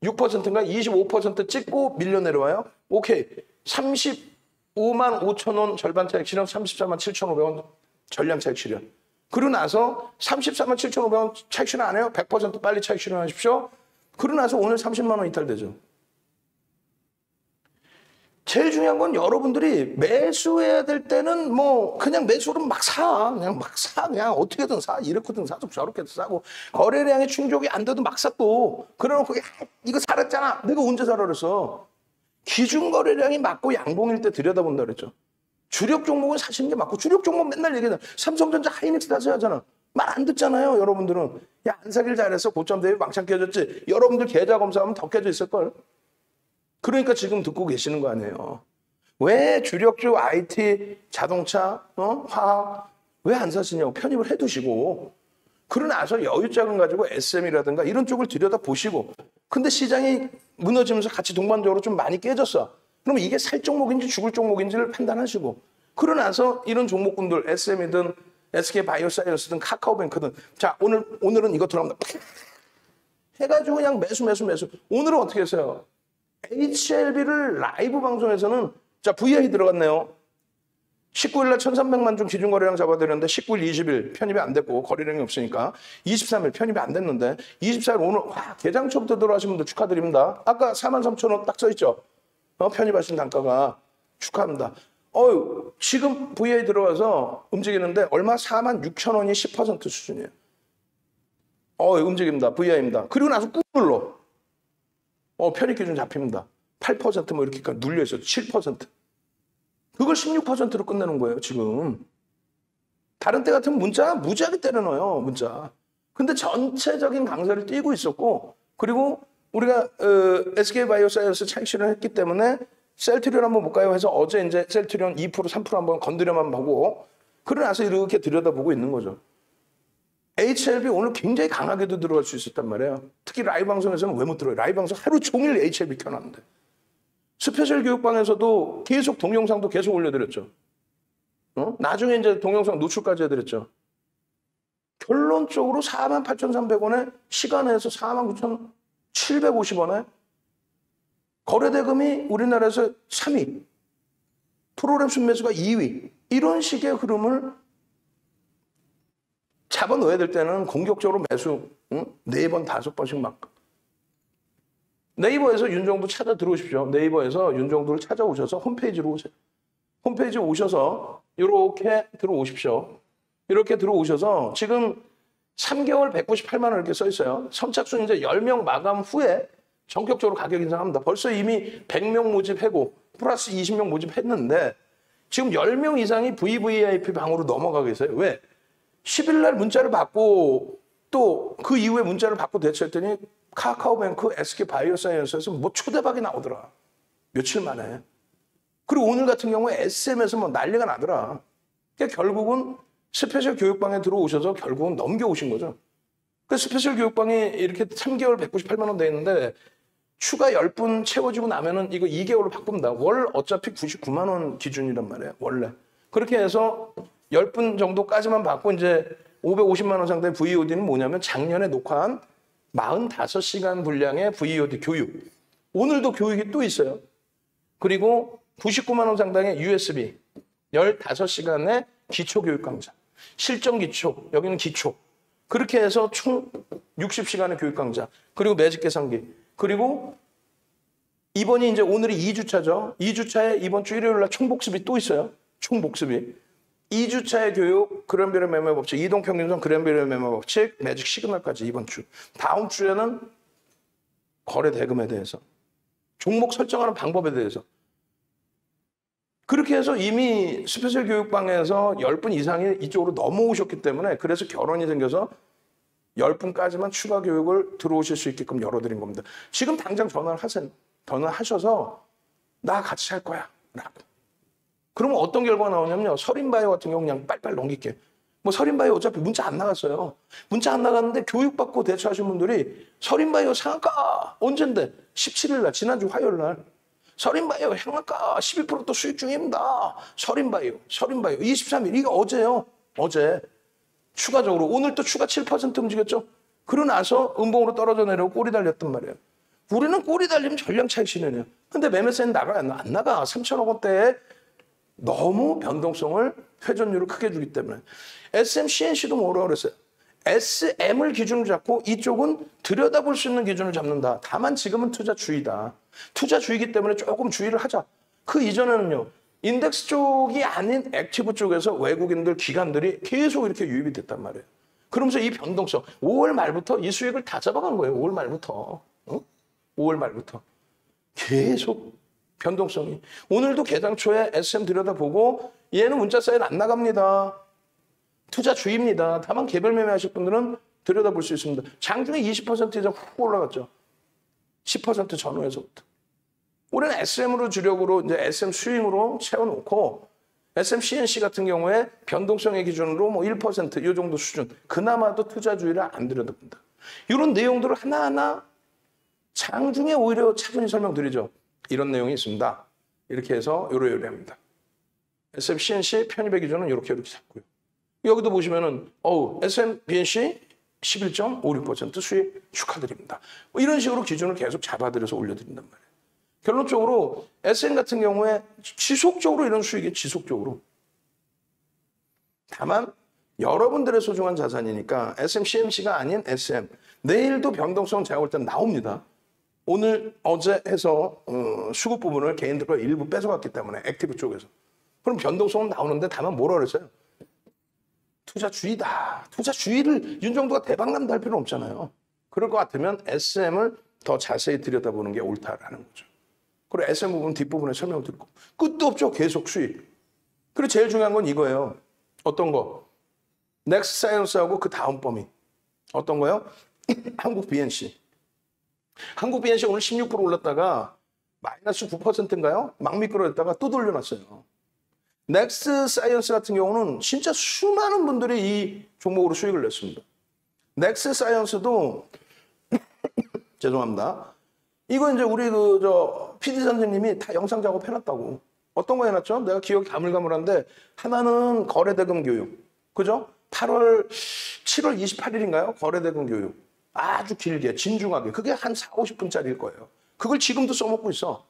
26%인가 25% 찍고 밀려 내려와요. 오케이. 35만 5천 원 절반 차익 실현, 34만 7,500원 전량 차익 실현. 그러고 나서 34만 7,500원 차익 실현 안 해요? 100% 빨리 차익 실현하십시오. 그러고 나서 오늘 30만 원 이탈되죠. 제일 중요한 건 여러분들이 매수해야 될 때는 뭐 그냥 매수를 막 사. 그냥 어떻게든 사. 이렇게든 사고 저렇게든 사고 거래량이 충족이 안 돼도 막 사 또. 그래놓고 이거 사랬잖아. 내가 언제 사라 그랬어. 기준 거래량이 맞고 양봉일 때 들여다본다 그랬죠. 주력 종목은 사시는 게 맞고 주력 종목 맨날 얘기하잖아. 삼성전자 하이닉스 사셔야 하잖아. 말 안 듣잖아요. 여러분들은. 야, 안 사길 잘했어. 고점 대비 왕창 깨졌지. 여러분들 계좌 검사하면 더 깨져 있을걸. 그러니까 지금 듣고 계시는 거 아니에요. 왜 주력주 IT, 자동차, 화학 왜 안 사시냐고 편입을 해두시고 그러고 나서 여유자금 가지고 SM이라든가 이런 쪽을 들여다보시고 근데 시장이 무너지면서 같이 동반적으로 좀 많이 깨졌어. 그럼 이게 살 종목인지 죽을 종목인지를 판단하시고 그러고 나서 이런 종목군들 SM이든 SK바이오사이언스든 카카오뱅크든 자 오늘은 이거 들어갑니다. 해가지고 그냥 매수. 오늘은 어떻게 했어요? HLB를 라이브 방송에서는 자 VI 들어갔네요. 19일 날 1,300만 중 기준 거래량 잡아드렸는데 19일, 20일 편입이 안 됐고 거래량이 없으니까 23일 편입이 안 됐는데 24일 오늘 와 개장초부터 들어가신 분들 축하드립니다. 아까 43,000원 딱 써있죠. 편입하신 단가가 축하합니다. 지금 VI 들어가서 움직이는데 얼마? 46,000원이 10% 수준이에요. 움직입니다. VI입니다. 그리고 나서 꾹 눌러. 편입 기준 잡힙니다. 8% 뭐 이렇게 눌려있어요. 7%. 그걸 16%로 끝내는 거예요, 지금. 다른 때 같으면 문자 무지하게 때려넣어요, 문자. 근데 전체적인 강세를 띄고 있었고, 그리고 우리가 SK바이오사이언스 차익 실현을 했기 때문에 셀트리온 한번 볼까요? 해서 어제 이제 셀트리온 2%, 3% 한번 건드려만 보고 그러고 나서 이렇게 들여다보고 있는 거죠. HLB 오늘 굉장히 강하게도 들어갈 수 있었단 말이에요. 특히 라이브 방송에서는 왜 못 들어요? 라이브 방송 하루 종일 HLB 켜놨는데. 스페셜 교육방에서도 계속 동영상도 계속 올려드렸죠. 나중에 이제 동영상 노출까지 해드렸죠. 결론적으로 48,300원에 시간에서 49,750원에 거래대금이 우리나라에서 3위, 프로그램 순매수가 2위, 이런 식의 흐름을 잡아넣어야 될 때는 공격적으로 매수 4번, 5번씩 막. 네이버에서 윤정도 찾아 들어오십시오. 네이버에서 윤정도를 찾아오셔서 홈페이지로 오세요. 홈페이지 오셔서 이렇게 들어오십시오. 이렇게 들어오셔서 지금 3개월 198만 원 이렇게 써 있어요. 선착순 이제 10명 마감 후에 전격적으로 가격 인상합니다. 벌써 이미 100명 모집하고 플러스 20명 모집했는데 지금 10명 이상이 VVIP 방으로 넘어가 계세요. 왜? 10일 날 문자를 받고 또 그 이후에 문자를 받고 대처했더니 카카오뱅크, SK바이오사이언스에서 뭐 초대박이 나오더라. 며칠 만에. 그리고 오늘 같은 경우에 SM에서 뭐 난리가 나더라. 그러니까 결국은 스페셜 교육방에 들어오셔서 결국은 넘겨오신 거죠. 그 스페셜 교육방이 이렇게 3개월 198만 원 돼 있는데 추가 10분 채워지고 나면은 이거 2개월로 바꿉니다. 월 어차피 99만 원 기준이란 말이에요. 원래. 그렇게 해서 10분 정도까지만 받고 이제 550만 원 상당의 VOD는 뭐냐면 작년에 녹화한 45시간 분량의 VOD 교육. 오늘도 교육이 또 있어요. 그리고 99만 원 상당의 USB 15시간의 기초교육 강좌. 실전 기초, 여기는 기초. 그렇게 해서 총 60시간의 교육 강좌. 그리고 매직 계산기. 그리고 이번이 이제 오늘이 2주차죠. 2주차에 이번 주 일요일 날 총복습이 또 있어요. 총복습이. 2주차의 교육, 그랜벨의 매매 법칙, 이동평균선 그랜벨의 매매 법칙, 매직 시그널까지 이번 주. 다음 주에는 거래 대금에 대해서, 종목 설정하는 방법에 대해서. 그렇게 해서 이미 스페셜 교육방에서 10분 이상이 이쪽으로 넘어오셨기 때문에 그래서 결혼이 생겨서 10분까지만 추가 교육을 들어오실 수 있게끔 열어드린 겁니다. 지금 당장 전화를 하세요. 전화하셔서 나 같이 할 거야 라고. 그러면 어떤 결과가 나오냐면요. 서린바이오 같은 경우 그냥 빨리빨리 넘길게요. 뭐 서린바이오 어차피 문자 안 나갔어요. 문자 안 나갔는데 교육받고 대처하신 분들이 서린바이오 상한가 언젠데 17일 날 지난주 화요일 날 서린바이오 향락가 12%또 수익 중입니다. 서린바이오 23일 이게 어제요. 어제 추가적으로 오늘 또 추가 7% 움직였죠. 그러고 나서 음봉으로 떨어져 내려오고 꼬리 달렸단 말이에요. 우리는 꼬리 달리면 전량 차익 실현이에요. 근데 매매세는 나가요? 안 나가. 3천억 원대에 너무 변동성을 회전율을 크게 주기 때문에. SM, CNC도 뭐라고 그랬어요? SM을 기준으로 잡고 이쪽은 들여다볼 수 있는 기준을 잡는다. 다만 지금은 투자주의다. 투자주의이기 때문에 조금 주의를 하자. 그 이전에는요. 인덱스 쪽이 아닌 액티브 쪽에서 외국인들, 기관들이 계속 이렇게 유입이 됐단 말이에요. 그러면서 이 변동성, 5월 말부터 이 수익을 다 잡아간 거예요. 5월 말부터. 5월 말부터. 계속 변동성이. 오늘도 개장초에 SM 들여다보고 얘는 문자 사이를 안 나갑니다. 투자주의입니다. 다만 개별 매매하실 분들은 들여다볼 수 있습니다. 장중에 20% 이상 훅 올라갔죠. 10% 전후에서부터. 우리는 SM으로 주력으로 이제 SM 스윙으로 채워놓고 SM CNC 같은 경우에 변동성의 기준으로 뭐 1% 이 정도 수준. 그나마도 투자주의를 안 들여다본다. 이런 내용들을 하나하나 장중에 오히려 차분히 설명드리죠. 이런 내용이 있습니다. 이렇게 해서 요래요래합니다. SM CNC 편입의 기준은 이렇게 잡고요. 여기도 보시면은 SM BNC 11.56% 수익 축하드립니다. 뭐 이런 식으로 기준을 계속 잡아들여서 올려드린단 말이에요. 결론적으로 SM 같은 경우에 지속적으로 이런 수익이 지속적으로. 다만 여러분들의 소중한 자산이니까 SM, CMC가 아닌 SM. 내일도 변동성 제가 볼 때는 나옵니다. 오늘, 어제 해서 수급 부분을 개인들과 일부 뺏어갔기 때문에 액티브 쪽에서. 그럼 변동성은 나오는데 다만 뭐라 그랬어요? 투자주의다. 투자주의를 윤정도가 대박난다 할 필요는 없잖아요. 그럴 것 같으면 SM을 더 자세히 들여다보는 게 옳다라는 거죠. 그리고 SM 부분 뒷부분에 설명을 드리고 끝도 없죠. 계속 수익. 그리고 제일 중요한 건 이거예요. 어떤 거? 넥스 사이언스하고 그 다음 범위. 어떤 거요? 한국 BNC. 한국 BNC 오늘 16% 올랐다가 마이너스 9%인가요? 막 미끄러졌다가 또 돌려놨어요. 넥스 사이언스 같은 경우는 진짜 수많은 분들이 이 종목으로 수익을 냈습니다. 넥스 사이언스도 죄송합니다. 이거 이제 우리 PD 선생님이 다 영상 작업해놨다고. 어떤 거 해놨죠? 내가 기억이 가물가물한데 하나는 거래대금 교육. 그죠? 7월 28일인가요? 거래대금 교육. 아주 길게 진중하게. 그게 한 4, 50분짜리일 거예요. 그걸 지금도 써먹고 있어.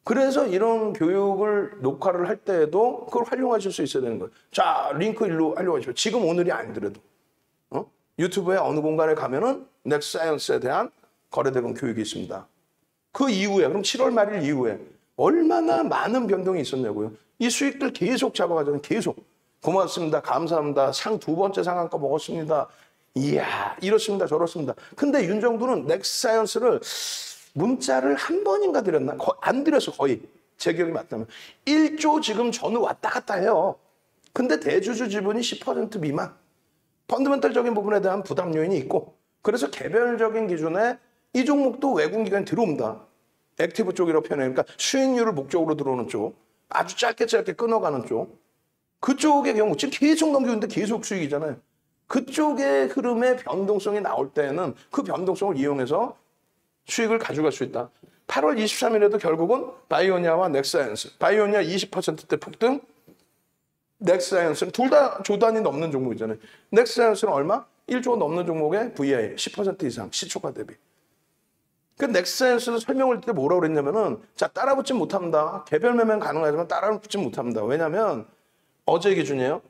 그래서 이런 교육을 녹화를 할 때에도 그걸 활용하실 수 있어야 되는 거예요. 자, 링크 일로 활용하십시오. 지금 오늘이 아니더라도. 유튜브에 어느 공간에 가면은 넥사이언스에 대한 거래대금 교육이 있습니다. 그 이후에, 그럼 7월 말일 이후에 얼마나 많은 변동이 있었냐고요. 이 수익들 계속 잡아가잖아요. 계속. 고맙습니다. 감사합니다. 상 2번째 상한가 먹었습니다. 이야, 이렇습니다. 저렇습니다. 근데 윤정두는 넥사이언스를 문자를 한 번인가 드렸나? 안 드렸어, 거의. 제 기억이 맞다면. 1조 지금 전후 왔다 갔다 해요. 근데 대주주 지분이 10% 미만. 펀더멘털적인 부분에 대한 부담 요인이 있고, 그래서 개별적인 기준에 이 종목도 외국 기관이 들어옵니다. 액티브 쪽이라고 표현해요. 그러니까 수익률을 목적으로 들어오는 쪽, 아주 짧게 끊어가는 쪽. 그쪽의 경우 지금 계속 넘기는데 계속 수익이잖아요. 그쪽의 흐름의 변동성이 나올 때는 그 변동성을 이용해서 수익을 가져갈 수 있다. 8월 23일에도 결국은 바이오니아와 넥사이언스. 바이오니아 20%대 폭등, 넥사이언스는 둘 다 조 단위 넘는 종목이잖아요. 넥사이언스는 얼마? 1조 넘는 종목의 VI 10% 이상 시초가 대비. 그 넥사이언스는 설명을 때 뭐라고 그랬냐면은 자, 따라붙지 못합니다. 개별 매매는 가능하지만 따라붙지 못합니다. 왜냐면 어제 기준이에요.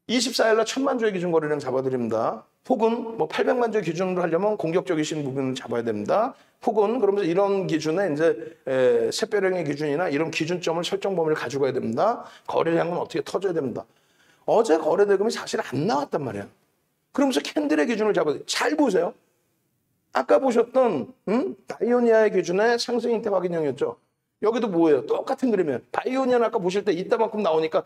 24일 날 1000만 주의 기준 거래량 잡아드립니다. 혹은 뭐 800만 주의 기준으로 하려면 공격적이신 부분을 잡아야 됩니다. 혹은 그러면서 이런 기준에 이제 샛별행의 기준이나 이런 기준점을 설정 범위를 가져가야 됩니다. 거래량은 어떻게 터져야 됩니다. 어제 거래대금이 사실 안 나왔단 말이야. 그러면서 캔들의 기준을 잡아야 돼. 잘 보세요. 아까 보셨던 바이오니아의 기준의 상승 형태 확인형이었죠. 여기도 뭐예요? 똑같은 그림이에요. 바이오니아는 아까 보실 때 이따만큼 나오니까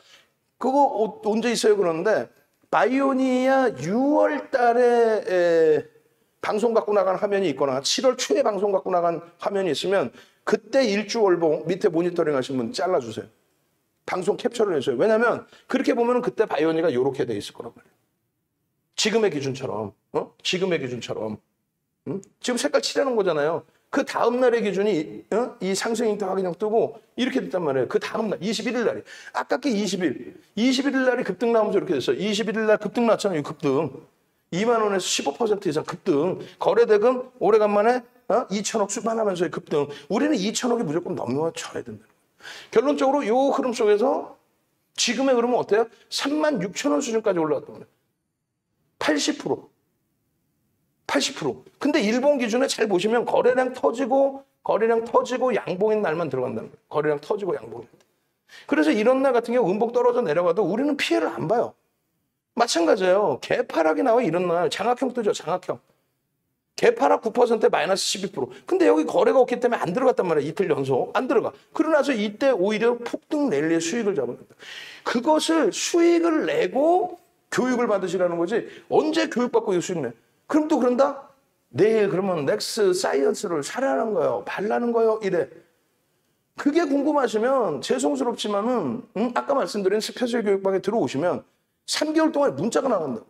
그거 언제 있어요? 그러는데 바이오니아 6월 달에 방송 갖고 나간 화면이 있거나 7월 초에 방송 갖고 나간 화면이 있으면 그때 일주 월봉 밑에 모니터링 하신 분 잘라주세요. 방송 캡처를 해줘요. 왜냐하면 그렇게 보면 그때 바이오니아가 이렇게 돼 있을 거란 말이에요. 지금의 기준처럼. 지금의 기준처럼. 지금 색깔 칠해놓은 거잖아요. 그 다음날의 기준이 이 상승 형태 확인형 뜨고 이렇게 됐단 말이에요. 그 다음날 21일 날이. 아깝게 21일 날이 급등 나오면서 이렇게 됐어요. 21일 날 급등 났잖아요. 급등. 2만 원에서 15% 이상 급등. 거래대금 오래간만에 2천억 수반하면서의 급등. 우리는 2천억이 무조건 넘어쳐야 된다. 결론적으로 이 흐름 속에서 지금의 흐름은 어때요? 3만 6천 원 수준까지 올라왔단 말이에요. 80%. 근데 일본 기준에 잘 보시면 거래량 터지고 양봉인 날만 들어간다는 거예요. 거래량 터지고 양봉인. 그래서 이런 날 같은 경우 음봉 떨어져 내려가도 우리는 피해를 안 봐요. 마찬가지예요. 개파락이 나와 이런 날 장악형 뜨죠. 장악형. 개파락 9% 마이너스 12%. 근데 여기 거래가 없기 때문에 안 들어갔단 말이에요. 이틀 연속. 안 들어가. 그러나서 이때 오히려 폭등 랠리의 수익을 잡은 겁니다. 그것을 수익을 내고 교육을 받으시라는 거지. 언제 교육받고 이 수익 내? 그럼 또 그런다? 내일 그러면 넥스 사이언스를 사라는 거예요. 발라는 거예요. 이래. 그게 궁금하시면 죄송스럽지만은 아까 말씀드린 스페셜 교육방에 들어오시면 3개월 동안에 문자가 나간다고.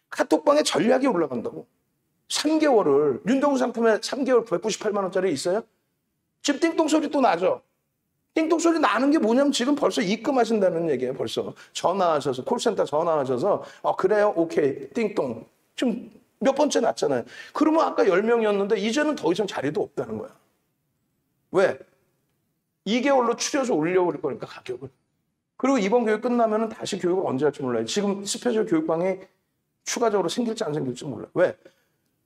카톡방에 전략이 올라간다고. 3개월을 윤정수 상품에 3개월 998만 원짜리 있어요? 지금 띵동 소리 또 나죠? 띵동 소리 나는 게 뭐냐면 지금 벌써 입금하신다는 얘기예요. 벌써 전화하셔서 콜센터 전화하셔서 그래요? 오케이. 띵동. 지금 몇 번째 났잖아요. 그러면 아까 10명이었는데 이제는 더 이상 자리도 없다는 거야. 왜? 2개월로 추려서 올려버릴 거니까 가격을. 그리고 이번 교육 끝나면 다시 교육을 언제 할지 몰라요. 지금 스페셜 교육방이 추가적으로 생길지 안 생길지 몰라요. 왜?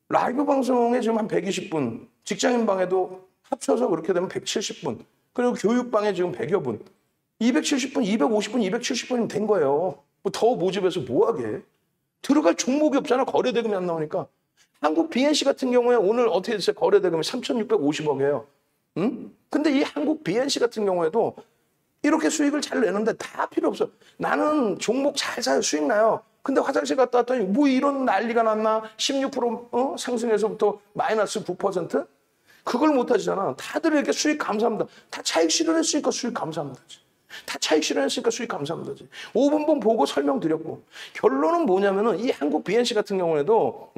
라이브 방송에 지금 한 120분, 직장인 방에도 합쳐서 그렇게 되면 170분, 그리고 교육방에 지금 100여 분, 270분, 250분, 270분이면 된 거예요. 뭐 더 모집해서 뭐하게. 들어갈 종목이 없잖아. 거래대금이 안 나오니까. 한국 BNC 같은 경우에 오늘 어떻게 됐어요? 거래대금이 3,650억이에요. 근데 이 한국 BNC 같은 경우에도 이렇게 수익을 잘 내는데 다 필요 없어. 나는 종목 잘 사요. 수익 나요. 근데 화장실 갔다 왔더니 뭐 이런 난리가 났나? 16% 상승해서부터 마이너스 9%? 그걸 못 하시잖아. 다들 이렇게 수익 감사합니다. 다 차익 실현했으니까 수익 감사합니다. 다 차익 실현했으니까 수익 감사합니다. 5분봉 보고 설명드렸고. 결론은 뭐냐면은 이 한국 BNC 같은 경우에도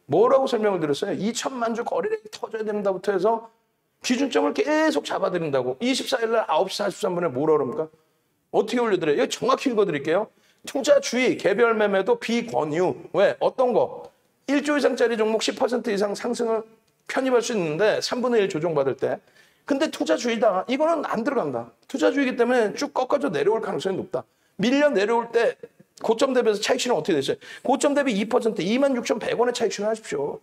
뭐라고 설명을 드렸어요? 2천만 주 거래량이 터져야 된다부터 해서 기준점을 계속 잡아드린다고. 24일 날 9시 43분에 뭐라 그럽니까? 어떻게 올려드려요? 여기 정확히 읽어드릴게요. 투자 주의, 개별 매매도 비권유. 왜? 어떤 거? 1조 이상짜리 종목 10% 이상 상승을 편입할 수 있는데 3분의 1 조정받을 때. 근데 투자주의다. 이거는 안 들어간다. 투자주의이기 때문에 쭉 꺾어져 내려올 가능성이 높다. 밀려 내려올 때 고점 대비해서 차익 실현 어떻게 됐어요? 고점 대비 2%, 26,100원의 차익 실현하십시오.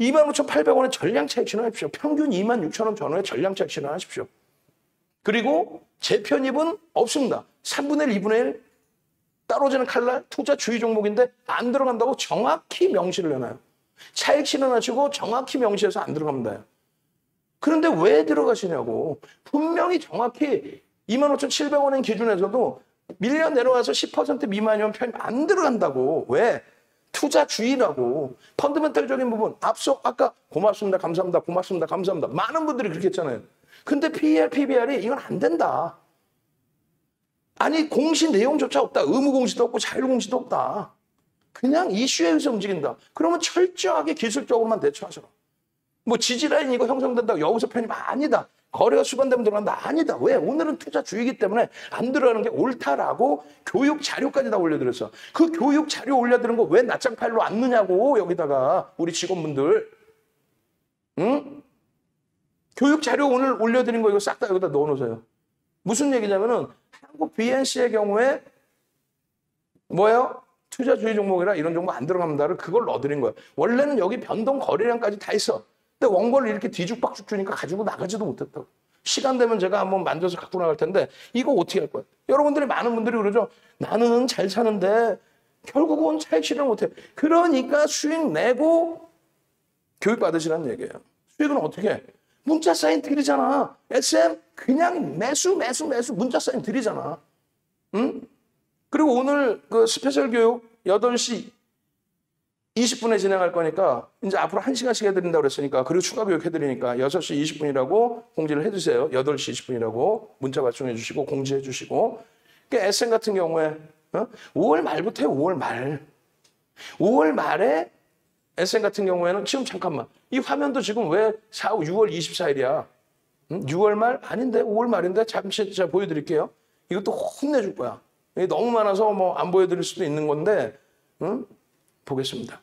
25,800원의 전량 차익 실현하십시오. 평균 26,000원 전후의 전량 차익 실현하십시오. 그리고 재편입은 없습니다. 3분의 1, 2분의 1 떨어지는 칼날 투자주의 종목인데 안 들어간다고 정확히 명시를 해놔요. 차익 실현하시고 정확히 명시해서 안 들어갑니다. 그런데 왜 들어가시냐고. 분명히 정확히 25,700원인 기준에서도 밀려 내려와서 10% 미만이면 편입 안 들어간다고. 왜? 투자주의라고. 펀더멘탈적인 부분. 앞서 아까 고맙습니다. 감사합니다. 고맙습니다. 감사합니다. 많은 분들이 그렇게 했잖아요. 근데 PER, PBR이 이건 안 된다. 아니 공시 내용조차 없다. 의무 공시도 없고 자율 공시도 없다. 그냥 이슈에 의해서 움직인다. 그러면 철저하게 기술적으로만 대처하셔라. 뭐 지지라인 이거 형성된다고 여기서 편입 아니다. 거래가 수반되면 들어간다. 아니다. 왜? 오늘은 투자주의이기 때문에 안 들어가는 게 옳다라고 교육 자료까지 다 올려드렸어. 그 교육 자료 올려드린 거 왜 낱장 파일로 안 넣냐고. 여기다가 우리 직원분들. 응? 교육 자료 오늘 올려드린 거 이거 싹 다 여기다 넣어놓으세요. 무슨 얘기냐면은 한국 BNC의 경우에 뭐예요? 투자주의 종목이라 이런 종목 안 들어갑니다를 그걸 넣어드린 거예요. 원래는 여기 변동 거래량까지 다 있어. 근데 원고를 이렇게 뒤죽박죽 주니까 가지고 나가지도 못했다고. 시간 되면 제가 한번 만져서 갖고 나갈 텐데 이거 어떻게 할 거야? 여러분들이 많은 분들이 그러죠. 나는 잘 사는데 결국은 차익 실현 못해. 그러니까 수익 내고 교육 받으시라는 얘기예요. 수익은 어떻게 해? 문자 사인 드리잖아. SM 그냥 매수 문자 사인 드리잖아. 응? 그리고 오늘 그 스페셜 교육 8시 20분에 진행할 거니까 이제 앞으로 1시간씩 해드린다고 그랬으니까 그리고 추가 교육 해드리니까 6시 20분이라고 공지를 해주세요. 8시 20분이라고 문자 발송해 주시고 공지해 주시고. 그러니까 SM 같은 경우에 5월 말부터 해요. 5월 말. 5월 말에 SM 같은 경우에는 지금 잠깐만. 이 화면도 지금 왜 6월 24일이야? 6월 말? 아닌데 5월 말인데 잠시 제가 보여드릴게요. 이것도 혼내줄 거야. 이게 너무 많아서 뭐 안 보여드릴 수도 있는 건데 보겠습니다.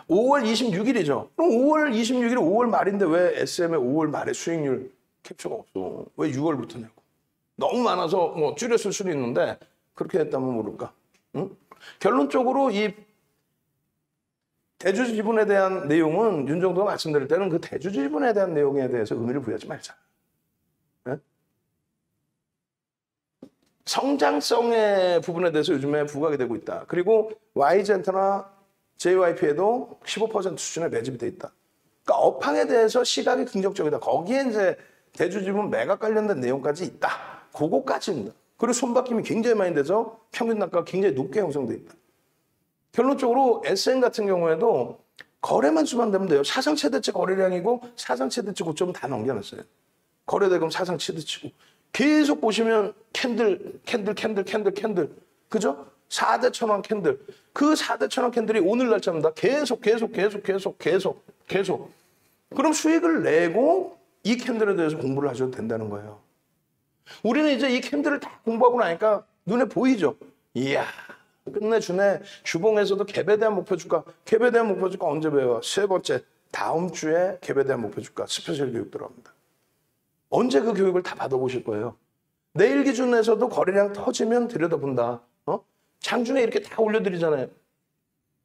5월 26일이죠. 그럼 5월 26일이 5월 말인데 왜 SM의 5월 말에 수익률 캡처가 없어? 왜 6월부터 내고? 너무 많아서 뭐 줄였을 수도 있는데 그렇게 했다면 모를까? 응? 결론적으로 이 대주 지분에 대한 내용은 윤정도가 말씀드릴 때는 그 대주 지분에 대한 내용에 대해서 의미를 부여하지 말자. 네? 성장성의 부분에 대해서 요즘에 부각이 되고 있다. 그리고 YG엔터나 JYP에도 15% 수준의 매집이 돼 있다. 그러니까 업황에 대해서 시각이 긍정적이다. 거기에 이제 대주 지분 매각 관련된 내용까지 있다. 그거까지입니다. 그리고 손바뀜이 굉장히 많이 돼서 평균 단가가 굉장히 높게 형성돼 있다. 결론적으로 SM 같은 경우에도 거래만 수반되면 돼요. 사상 최대치 거래량이고 사상 최대치 고점은 다 넘겨놨어요. 거래대금 사상 최대치고. 계속 보시면 캔들. 그죠? 4대 1,000원 캔들. 그 4대 1,000원 캔들이 오늘 날짜입니다. 계속. 그럼 수익을 내고 이 캔들에 대해서 공부를 하셔도 된다는 거예요. 우리는 이제 이 캔들을 다 공부하고 나니까 눈에 보이죠? 이야, 끝내주네. 주봉에서도 갭에 대한 목표 주가. 갭에 대한 목표 주가 언제 배워요? 세 번째, 다음 주에 갭에 대한 목표 주가 스페셜 교육 들어갑니다. 언제 그 교육을 다 받아보실 거예요? 내일 기준에서도 거래량 터지면 들여다본다. 장중에 이렇게 다 올려드리잖아요.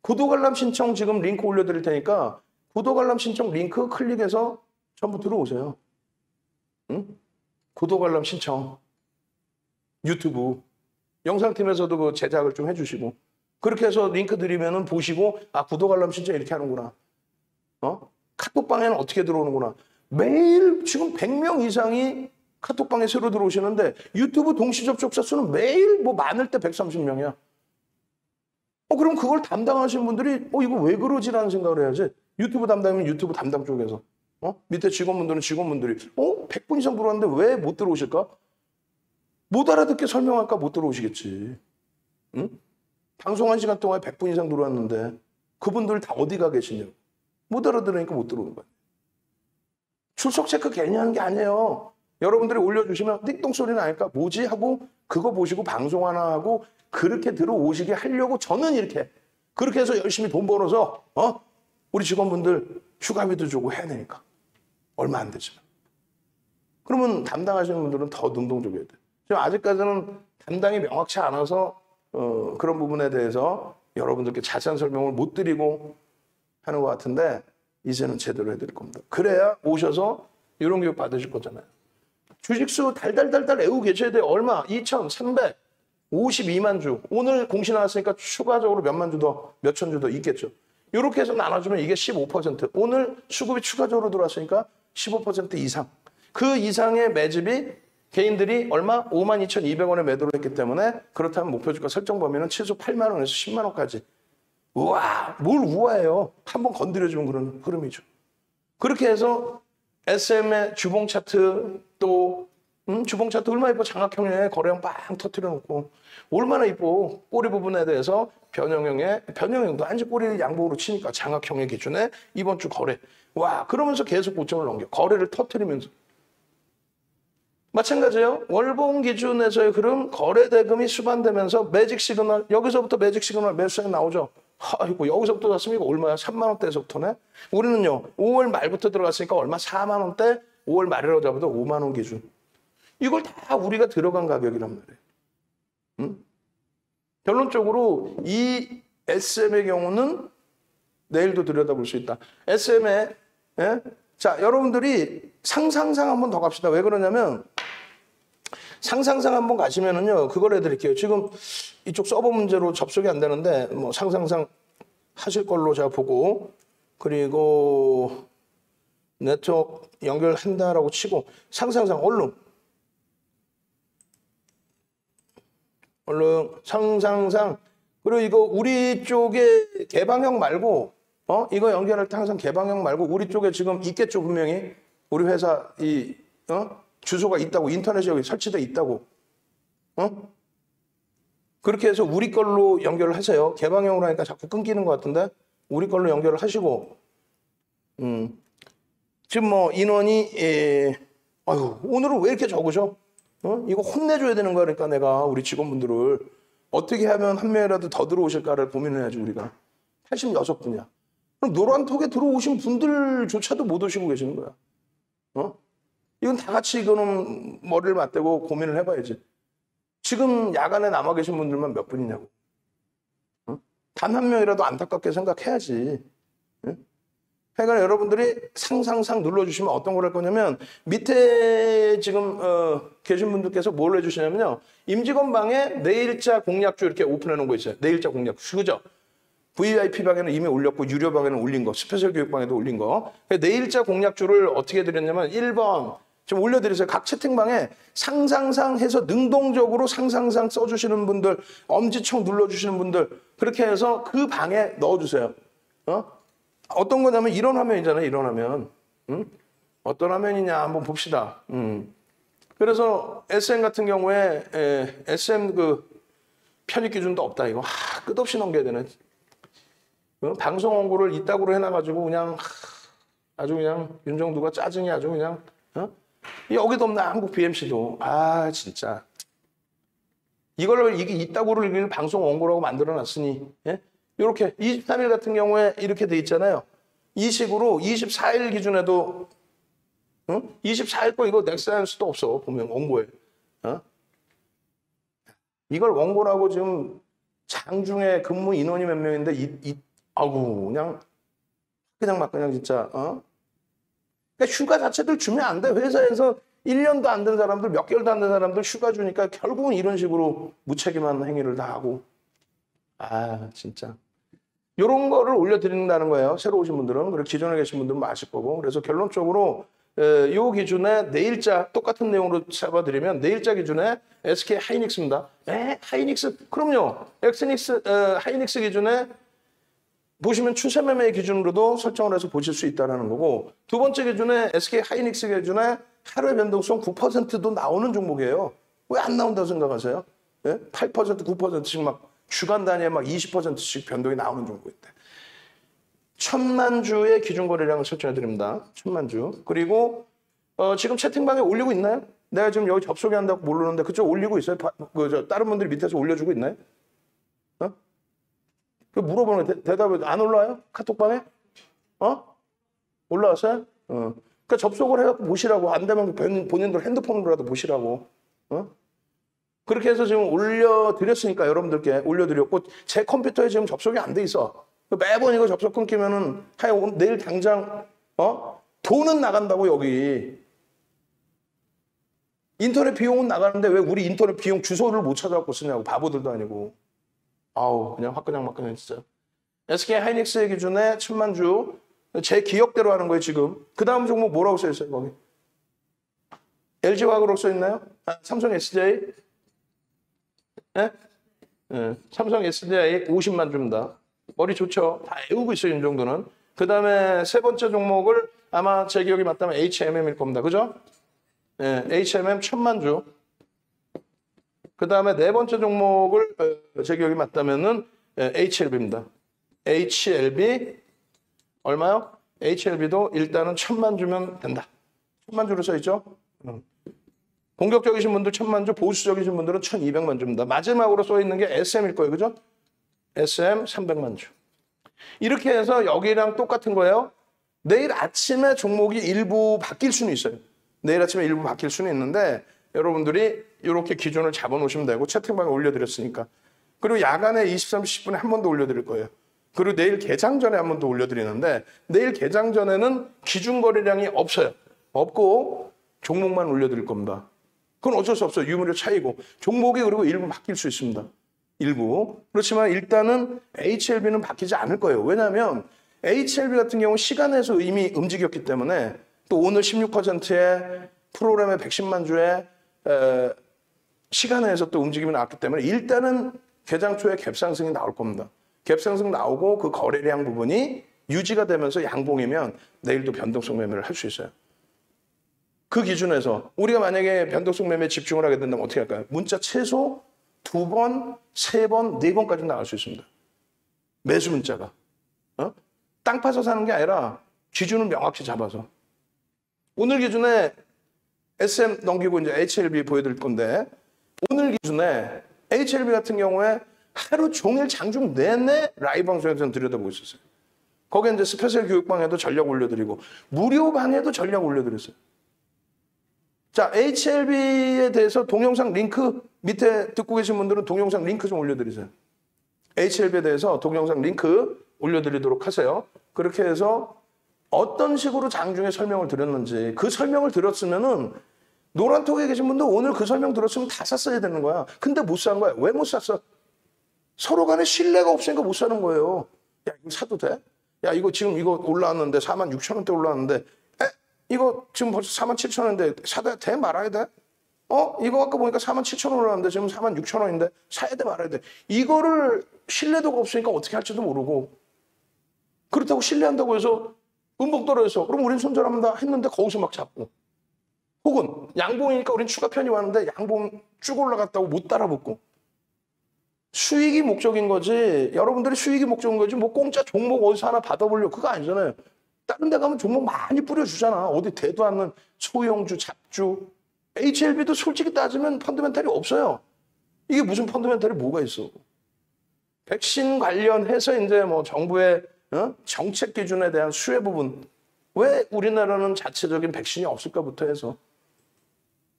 구독 알람 신청 지금 링크 올려드릴 테니까 구독 알람 신청 링크 클릭해서 전부 들어오세요. 응? 구독 알람 신청. 유튜브. 영상팀에서도 그 제작을 좀 해주시고. 그렇게 해서 링크 드리면은 보시고, 아, 구독 알람 신청 이렇게 하는구나. 카톡방에는 어떻게 들어오는구나. 매일 지금 100명 이상이 카톡방에 새로 들어오시는데 유튜브 동시 접촉자 수는 매일 뭐 많을 때 130명이야. 그럼 그걸 담당하시는 분들이 이거 왜 그러지라는 생각을 해야지. 유튜브 담당이면 유튜브 담당 쪽에서. 밑에 직원분들은 직원분들이 100분 이상 들어왔는데 왜 못 들어오실까? 못 알아듣게 설명할까 못 들어오시겠지. 응? 방송 1시간 동안에 100분 이상 들어왔는데 그분들 다 어디 가 계시냐고. 못 알아들으니까 못 들어오는 거야. 출석 체크 괜히 하는 게 아니에요. 여러분들이 올려주시면 띵똥소리 나니까 뭐지 하고 그거 보시고 방송 하나 하고 그렇게 들어오시게 하려고 저는 이렇게 그렇게 해서 열심히 돈 벌어서 우리 직원분들 휴가비도 주고 해야 되니까. 얼마 안 되지만. 그러면 담당하시는 분들은 더 능동적이어야 돼요. 지금 아직까지는 담당이 명확치 않아서 그런 부분에 대해서 여러분들께 자세한 설명을 못 드리고 하는 것 같은데 이제는 제대로 해드릴 겁니다. 그래야 오셔서 이런 교육 받으실 거잖아요. 주식수 달달달달 외우고 계셔야 돼요. 얼마? 2,352만 주. 오늘 공시 나왔으니까 추가적으로 몇만 주 더, 몇천 주 더 있겠죠. 이렇게 해서 나눠주면 이게 15%. 오늘 수급이 추가적으로 들어왔으니까 15% 이상. 그 이상의 매집이 개인들이 얼마? 52,200원에 매도를 했기 때문에 그렇다면 목표주가 설정 범위는 최소 8만 원에서 10만 원까지. 우와, 뭘 우아해요. 한번 건드려주면 그런 흐름이죠. 그렇게 해서 SM의 주봉 차트 또 주봉 차트 얼마나 이뻐. 장학형에 거래량 빵 터뜨려 놓고 얼마나 이뻐. 꼬리 부분에 대해서 변형형도 한지 꼬리를 양복으로 치니까 장학형의 기준에 이번 주 거래. 와, 그러면서 계속 고점을 넘겨. 거래를 터뜨리면서. 마찬가지예요. 월봉 기준에서의 흐름, 거래 대금이 수반되면서 매직 시그널, 여기서부터 매직 시그널 매수에 나오죠. 아이고, 여기서부터 났으니까 얼마야? 3만 원대에서부터네. 우리는요, 5월 말부터 들어갔으니까 얼마? 4만 원대, 5월 말이라고 잡아도 5만 원 기준. 이걸 다 우리가 들어간 가격이란 말이에요. 응? 결론적으로 이 SM의 경우는 내일도 들여다볼 수 있다. SM의 자, 여러분들이 상상상 한번 더 갑시다. 왜 그러냐면 상상상 한번 가시면은요, 그걸 해드릴게요. 지금 이쪽 서버 문제로 접속이 안 되는데 뭐 상상상 하실 걸로 제가 보고, 그리고 네트워크 연결한다라고 치고 상상상 얼른 상상상. 그리고 이거 우리 쪽에 개방형 말고 이거 연결할 때 항상 개방형 말고 우리 쪽에 지금 있겠죠. 분명히 우리 회사 주소가 있다고, 인터넷이 여기 설치돼 있다고. 그렇게 해서 우리 걸로 연결을 하세요. 개방형으로 하니까 자꾸 끊기는 것 같은데 우리 걸로 연결을 하시고. 지금 뭐 인원이 오늘은 왜 이렇게 적으셔? 이거 혼내줘야 되는 거야. 그러니까 내가 우리 직원분들을 어떻게 하면 한 명이라도 더 들어오실까를 고민을 해야지. 우리가 86분이야. 그럼 노란톡에 들어오신 분들조차도 못 오시고 계시는 거야. 이건 다 같이 이거는 머리를 맞대고 고민을 해봐야지. 지금 야간에 남아 계신 분들만 몇 분이냐고. 단 한 명이라도 안타깝게 생각해야지. 그러니까 여러분들이 상상상 눌러주시면 어떤 걸 할 거냐면 밑에 지금 계신 분들께서 뭘 해주시냐면요. 임직원 방에 내일자 공략주 이렇게 오픈해 놓은 거 있어요. 내일자 공략주. 그죠? VIP 방에는 이미 올렸고 유료 방에는 올린 거, 스페셜 교육 방에도 올린 거. 내일자 공략주를 어떻게 드렸냐면 1번 좀 올려드리세요. 각 채팅방에 상상상 해서 능동적으로 상상상 써주시는 분들, 엄지척 눌러주시는 분들, 그렇게 해서 그 방에 넣어주세요. 어떤 거냐면 이런 화면이잖아요. 이런 화면. 어떤 화면이냐 한번 봅시다. 그래서 SM 같은 경우에 SM 그 편입 기준도 없다. 이거 끝없이 넘겨야 되네. 방송 원고를 이따구로 해놔가지고 그냥 아주 그냥 윤정두가 짜증이 아주 그냥 여기도 없나 한국 BMC도. 진짜 이걸 이게 이따구를 방송 원고라고 만들어놨으니 이렇게 23일 같은 경우에 이렇게 돼 있잖아요. 이 식으로 24일 기준에도 24일 거 이거 넥사이언스도 없어. 보면 원고에. 이걸 원고라고 지금 장중에 근무 인원이 몇 명인데 아구 그냥 막 그냥 진짜 그러니까 휴가 자체들 주면 안 돼. 회사에서 1년도 안 된 사람들, 몇 개월도 안 된 사람들 휴가 주니까 결국은 이런 식으로 무책임한 행위를 다 하고. 진짜. 이런 거를 올려드린다는 거예요. 새로 오신 분들은. 그리고 기존에 계신 분들은 아실 거고. 그래서 결론적으로 요 기준에 내일자 똑같은 내용으로 잡아드리면 내일자 기준에 SK 하이닉스입니다. 하이닉스. 그럼요. 엑스닉스, 하이닉스 기준에 보시면 추세 매매 기준으로도 설정을 해서 보실 수 있다는 거고 두 번째 기준에 SK 하이닉스 기준에 하루의 변동성 9%도 나오는 종목이에요. 왜 안 나온다고 생각하세요? 예? 8%, 9%씩 막 주간 단위에 막 20%씩 변동이 나오는 종목인데 1000만 주의 기준 거래량을 설정해 드립니다. 1000만 주. 그리고 지금 채팅방에 올리고 있나요? 내가 지금 여기 접속이 한다고 모르는데 그쪽 올리고 있어요? 다른 분들이 밑에서 올려주고 있나요? 물어보는 거 대답을 안 올라와요? 카톡방에? 올라왔어요? 그러니까 접속을 해갖고 보시라고. 안 되면 본인들 핸드폰으로라도 보시라고. 그렇게 해서 지금 올려드렸으니까 여러분들께 올려드렸고 제 컴퓨터에 지금 접속이 안 돼 있어. 매번 이거 접속 끊기면은 내일 당장 돈은 나간다고 여기. 인터넷 비용은 나가는데 왜 우리 인터넷 비용 주소를 못 찾아갖고 쓰냐고. 바보들도 아니고. 아우 그냥 화끈냥 진짜. SK 하이닉스의 기준에 1000만 주. 제 기억대로 하는 거예요 지금. 그 다음 종목 뭐라고 써있어요 거기? LG화학으로 써있나요? 삼성 SDI? 네? 네. 삼성 SDI 50만 주입니다. 머리 좋죠? 다 외우고 있어요 이 정도는. 그 다음에 세 번째 종목을 아마 제 기억이 맞다면 HMM일 겁니다. 그죠? 네, HMM 1000만 주. 그 다음에 네 번째 종목을 제 기억이 맞다면은 HLB입니다. HLB 얼마요? HLB도 일단은 1000만 주면 된다. 1000만 주로 써있죠? 공격적이신 분들 1000만 주, 보수적이신 분들은 1200만 주입니다. 마지막으로 써있는 게 SM일 거예요. 그죠? SM 300만 주. 이렇게 해서 여기랑 똑같은 거예요. 내일 아침에 종목이 일부 바뀔 수는 있어요. 내일 아침에 일부 바뀔 수는 있는데 여러분들이 이렇게 기준을 잡아놓으시면 되고 채팅방에 올려드렸으니까. 그리고 야간에 23시 10분에 한 번 더 올려드릴 거예요. 그리고 내일 개장 전에 한 번 더 올려드리는데 내일 개장 전에는 기준 거래량이 없어요. 없고 종목만 올려드릴 겁니다. 그건 어쩔 수 없어요. 유무료 차이고. 종목이 그리고 일부 바뀔 수 있습니다. 일부. 그렇지만 일단은 HLB는 바뀌지 않을 거예요. 왜냐하면 HLB 같은 경우 시간에서 이미 움직였기 때문에 또 오늘 16%의 프로그램의 110만 주의 시간에서 또 움직임이 나왔기 때문에 일단은 개장 초에 갭상승이 나올 겁니다. 갭상승 나오고 그 거래량 부분이 유지가 되면서 양봉이면 내일도 변동성 매매를 할 수 있어요. 그 기준에서 우리가 만약에 변동성 매매에 집중을 하게 된다면 어떻게 할까요? 문자 최소 2번, 3번, 4번까지 나갈 수 있습니다. 매수 문자가. 땅 파서 사는 게 아니라 기준을 명확히 잡아서. 오늘 기준에 SM 넘기고 이제 HLB 보여드릴 건데 오늘 기준에 HLB 같은 경우에 하루 종일 장중 내내 라이브 방송에서 들여다보고 있었어요. 거기에 이제 스페셜 교육방에도 전략 올려드리고 무료 방에도 전략 올려드렸어요. 자, HLB에 대해서 동영상 링크 밑에 듣고 계신 분들은 동영상 링크 좀 올려드리세요. HLB에 대해서 동영상 링크 올려드리도록 하세요. 그렇게 해서 어떤 식으로 장중에 설명을 드렸는지 그 설명을 들었으면은 노란톡에 계신 분도 오늘 그 설명 들었으면 다 샀어야 되는 거야. 근데 못 산 거야. 왜 못 샀어? 서로 간에 신뢰가 없으니까 못 사는 거예요. 야, 이거 사도 돼? 야, 이거 지금 이거 올라왔는데 46,000원대 올라왔는데 이거 지금 벌써 47,000원인데 사도 돼? 말아야 돼? 이거 아까 보니까 47,000원 올라왔는데 지금 46,000원인데 사야 돼? 말아야 돼? 이거를 신뢰도가 없으니까 어떻게 할지도 모르고 그렇다고 신뢰한다고 해서 음봉 떨어져서 그럼 우린 손절합니다 했는데 거기서 막 잡고 혹은 양봉이니까 우린 추가 편입 왔는데 양봉 쭉 올라갔다고 못 따라붙고 수익이 목적인 거지 여러분들이 수익이 목적인 거지 뭐 공짜 종목 어디서 하나 받아보려고 그거 아니잖아요. 다른 데 가면 종목 많이 뿌려주잖아. 어디 대도 않는 소형주, 잡주. HLB도 솔직히 따지면 펀더멘탈이 없어요. 이게 무슨 펀더멘탈이 뭐가 있어. 백신 관련해서 이제 뭐 정부의 정책 기준에 대한 수혜 부분. 왜 우리나라는 자체적인 백신이 없을까부터 해서.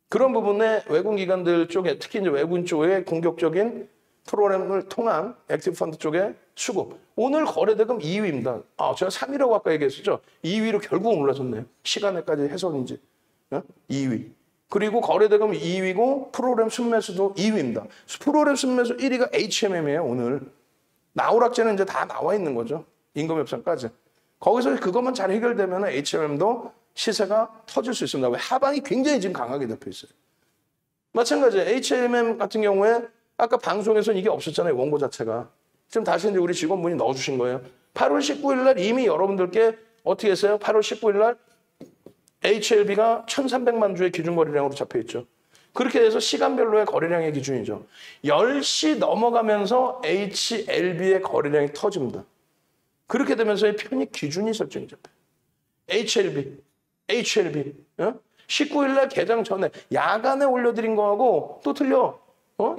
그런 부분에 외국 기관들 쪽에 특히 이제 외국인 쪽에 공격적인 프로그램을 통한 액티브 펀드 쪽에 수급. 오늘 거래대금 2위입니다. 제가 3위라고 아까 얘기했었죠. 2위로 결국은 올라섰네요. 시간에까지 해석인지. 2위. 그리고 거래대금 2위고 프로그램 순매수도 2위입니다. 프로그램 순매수 1위가 HMM이에요. 오늘. 나오락제는 이제 다 나와 있는 거죠. 임금협상까지. 거기서 그것만 잘 해결되면 HMM도 시세가 터질 수 있습니다. 왜? 하방이 굉장히 지금 강하게 잡혀 있어요. 마찬가지 HMM 같은 경우에 아까 방송에서는 이게 없었잖아요. 원고 자체가. 지금 다시 이제 우리 직원분이 넣어주신 거예요. 8월 19일 날 이미 여러분들께 어떻게 했어요? 8월 19일 날 HLB가 1,300만 주의 기준 거래량으로 잡혀 있죠. 그렇게 돼서 시간별로의 거래량의 기준이죠. 10시 넘어가면서 HLB의 거래량이 터집니다. 그렇게 되면서 편입 기준이 설정이 잡혀요. HLB. 19일 날 개장 전에 야간에 올려드린 거하고 또 틀려.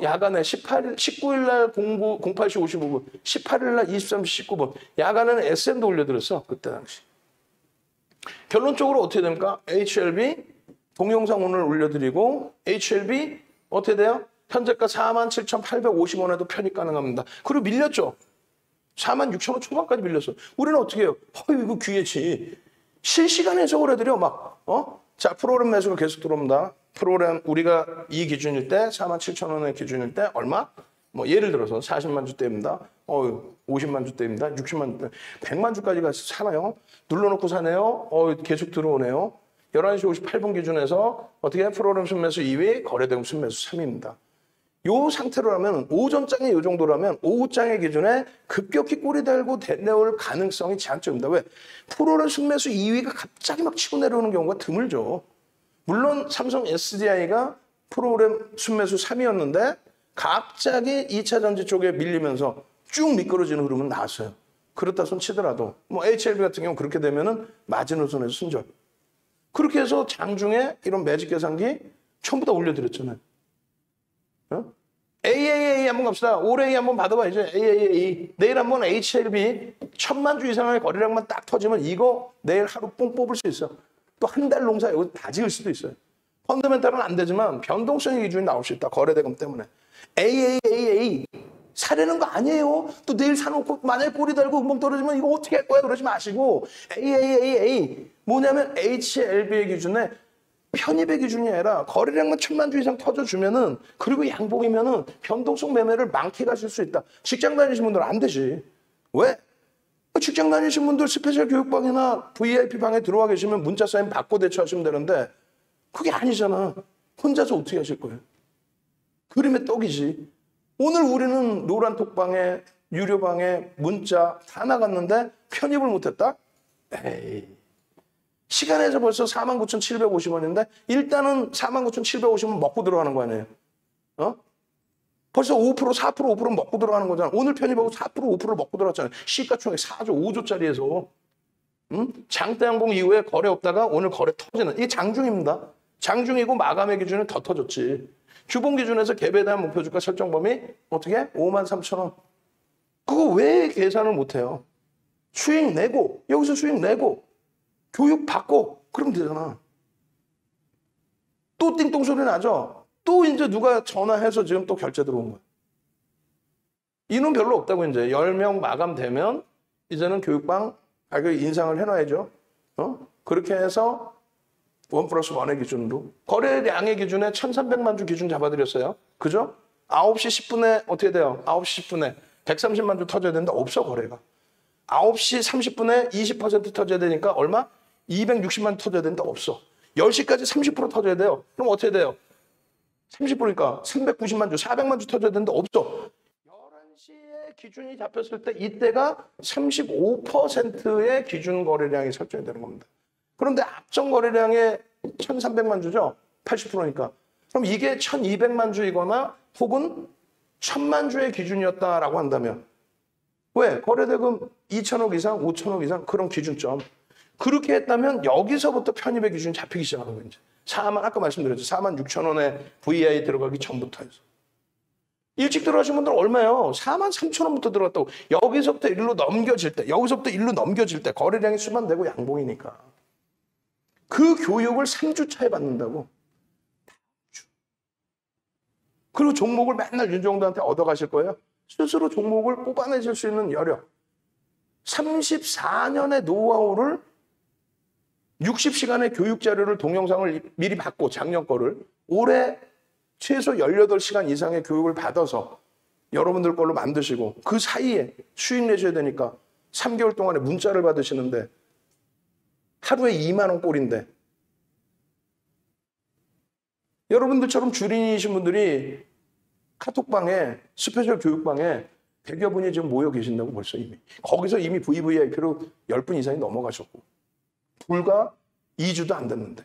야간에 19일 날 08시 55분, 18일 날 23시 19분. 야간에는 SM도 올려드렸어. 그때 당시. 결론적으로 어떻게 됩니까? HLB 동영상 오늘 올려드리고 HLB 어떻게 돼요? 현재가 47,850원에도 편입 가능합니다. 그리고 밀렸죠? 46,000원 초반까지 밀렸어. 우리는 어떻게 해요? 이거 귀해지. 실시간에 해석을 해드려. 자, 프로그램 매수가 계속 들어옵니다. 프로그램 우리가 이 기준일 때 47,000원의 기준일 때 얼마? 예를 들어서 40만 주대입니다. 50만 주대입니다. 60만 주대. 100만 주까지 가서 사나요? 눌러놓고 사네요. 계속 들어오네요. 11시 58분 기준에서 어떻게 프로그램 순매수 2위, 거래대금 순매수 3위입니다. 요 상태로라면 오전장에 요 정도라면 오후장의 기준에 급격히 꼬리 달고 내려올 가능성이 제한적입니다. 왜? 프로그램 순매수 2위가 갑자기 막 치고 내려오는 경우가 드물죠. 물론 삼성 SDI가 프로그램 순매수 3위였는데 갑자기 2차 전지 쪽에 밀리면서 쭉 미끄러지는 흐름은 나왔어요. 그렇다 손 치더라도 HLB 같은 경우는 그렇게 되면은 마지노선에서 순절. 그렇게 해서 장중에 이런 매직 계산기 전부 다 올려드렸잖아요. AAA 한번 갑시다. 올해 한번 받아봐야죠. AAA. 내일 한번 HLB 1,000만 주 이상의 거래량만 딱 터지면 이거 내일 하루 뽕 뽑을 수 있어. 또 한 달 농사 여기서 다 지을 수도 있어요. 펀더멘탈은 안 되지만 변동성의 기준이 나올 수 있다. 거래대금 때문에. AAA. 사려는 거 아니에요. 또 내일 사놓고 만약에 꼬리 달고 음봉 떨어지면 이거 어떻게 할 거야? 그러지 마시고 AAAA. 뭐냐면 HLB의 기준에 편입의 기준이 아니라 거래량만 1,000만 주 이상 터져주면은 그리고 양봉이면은 변동성 매매를 많게 가실 수 있다. 직장 다니신 분들은 안 되지. 왜? 직장 다니신 분들 스페셜 교육방이나 VIP 방에 들어와 계시면 문자 사인 받고 대처하시면 되는데 그게 아니잖아. 혼자서 어떻게 하실 거예요? 그림의 떡이지. 오늘 우리는 노란 톡방에 유료방에 문자 다 나갔는데 편입을 못했다? 에이. 시간에서 벌써 49,750원인데 일단은 49,750원 먹고 들어가는 거 아니에요? 벌써 5%, 4%, 5% 먹고 들어가는 거잖아. 오늘 편입하고 4%, 5%를 먹고 들어갔잖아요. 시가총액 4조, 5조짜리에서. 장대 양봉 이후에 거래 없다가 오늘 거래 터지는. 이게 장중입니다. 장중이고 마감의 기준은 더 터졌지. 주봉 기준에서 갭에 대한 목표 주가 설정 범위 어떻게? 53,000원. 그거 왜 계산을 못해요? 수익 내고 여기서 수익 내고 교육 받고 그러면 되잖아. 또 띵동 소리 나죠? 또 이제 누가 전화해서 지금 또 결제 들어온 거야. 인원 별로 없다고 이제 10명 마감되면 이제는 교육방 인상을 해놔야죠. 그렇게 해서 1+1의 기준으로 거래량의 기준에 1,300만 주 기준 잡아드렸어요. 그죠? 9시 10분에 어떻게 돼요? 9시 10분에 130만 주 터져야 되는데 없어 거래가. 9시 30분에 20% 터져야 되니까 얼마? 260만 주 터져야 되는데 없어. 10시까지 30% 터져야 돼요. 그럼 어떻게 돼요? 30%니까 390만 주, 400만 주 터져야 되는데 없어. 11시에 기준이 잡혔을 때 이때가 35%의 기준 거래량이 설정이 되는 겁니다. 그런데 앞전 거래량의 1,300만 주죠? 80%니까. 그럼 이게 1,200만 주이거나 혹은 1,000만 주의 기준이었다라고 한다면 왜? 거래대금 2천억 이상, 5천억 이상 그런 기준점. 그렇게 했다면 여기서부터 편입의 기준이 잡히기 시작하는 거예요. 이제. 아까 말씀드렸죠. 46,000원에 VI 들어가기 전부터 해서. 일찍 들어가신 분들 얼마예요? 43,000원부터 들어갔다고. 여기서부터 일로 넘겨질 때 거래량이 수반되고 양봉이니까. 그 교육을 3주 차에 받는다고. 그리고 종목을 맨날 윤종도한테 얻어가실 거예요. 스스로 종목을 뽑아내실 수 있는 여력. 34년의 노하우를 60시간의 교육 자료를 동영상을 미리 받고 작년 거를 올해 최소 18시간 이상의 교육을 받아서 여러분들 걸로 만드시고 그 사이에 수익 내셔야 되니까 3개월 동안에 문자를 받으시는데 하루에 2만 원 꼴인데 여러분들처럼 주린이신 분들이 카톡방에 스페셜 교육방에 100여 분이 지금 모여 계신다고 벌써 이미. 거기서 이미 VVIP로 10분 이상이 넘어가셨고. 불과 2주도 안 됐는데.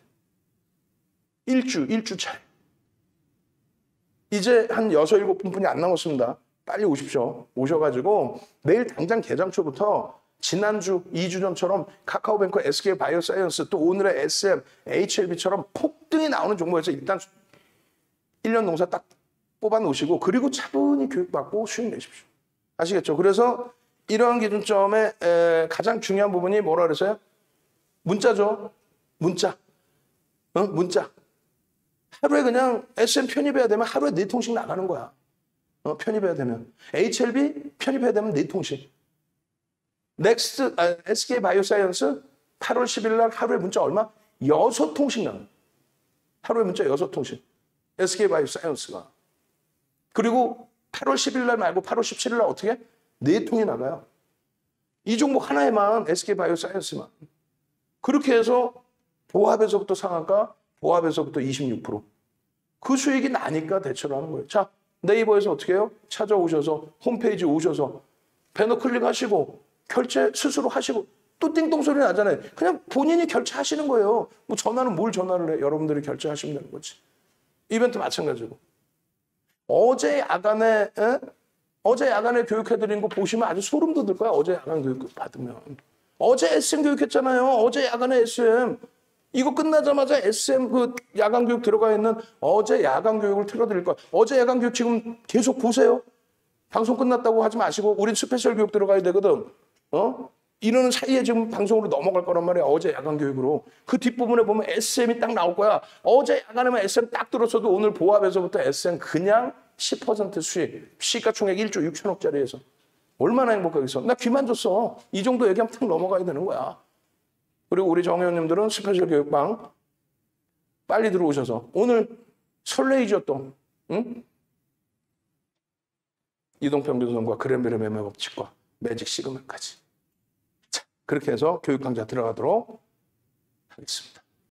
1주 차이. 이제 한 6, 7분뿐이 안 남았습니다. 빨리 오십시오. 오셔가지고 내일 당장 개장 초부터 지난주 2주 전처럼 카카오뱅크, SK바이오사이언스 또 오늘의 SM, HLB처럼 폭등이 나오는 종목에서 일단 1년 농사 딱 뽑아 놓으시고 그리고 차분히 교육받고 수익 내십시오. 아시겠죠? 그래서 이러한 기준점에 가장 중요한 부분이 뭐라 그랬어요? 문자죠. 문자. 문자. 하루에 그냥 SM 편입해야 되면 하루에 4통씩 나가는 거야. 편입해야 되면. HLB 편입해야 되면 4통씩. 넥스트, SK바이오사이언스 8월 10일 날 하루에 문자 얼마? 6통씩 나가. 하루에 문자 6통씩. SK바이오사이언스가. 그리고 8월 10일 날 말고 8월 17일 날 어떻게? 4통이 나가요. 이 종목 하나에만 SK바이오사이언스만. 그렇게 해서 보합에서부터 상한가, 보합에서부터 26%. 그 수익이 나니까 대처를 하는 거예요. 자, 네이버에서 어떻게 해요? 찾아오셔서 홈페이지 오셔서 배너 클릭하시고 결제 스스로 하시고 또 띵동 소리 나잖아요. 그냥 본인이 결제하시는 거예요. 뭐 전화는 뭘 전화를 해? 여러분들이 결제하시면 되는 거지. 이벤트 마찬가지고. 어제 야간에 교육해드린 거 보시면 아주 소름 돋을 거야. 어제 야간 교육 받으면. 어제 SM 교육했잖아요. 어제 야간에 SM. 이거 끝나자마자 SM 그 야간 교육 들어가 있는 어제 야간 교육을 틀어드릴 거야. 어제 야간 교육 지금 계속 보세요. 방송 끝났다고 하지 마시고 우린 스페셜 교육 들어가야 되거든. 이러는 사이에 지금 방송으로 넘어갈 거란 말이야. 어제 야간 교육으로. 그 뒷부분에 보면 SM이 딱 나올 거야. 어제 야간에만 SM 딱 들었어도 오늘 보합에서부터 SM 그냥 10% 수익. 시가총액 1조 6천억짜리에서. 얼마나 행복하겠어. 나 귀만 줬어. 이 정도 얘기하면 탁 넘어가야 되는 거야. 그리고 우리 정회원님들은 스페셜 교육방 빨리 들어오셔서 오늘 설레이죠 또. 응? 이동평균선과 그랜벨의 매매 법칙과 매직 시그널까지. 자, 그렇게 해서 교육 강좌 들어가도록 하겠습니다.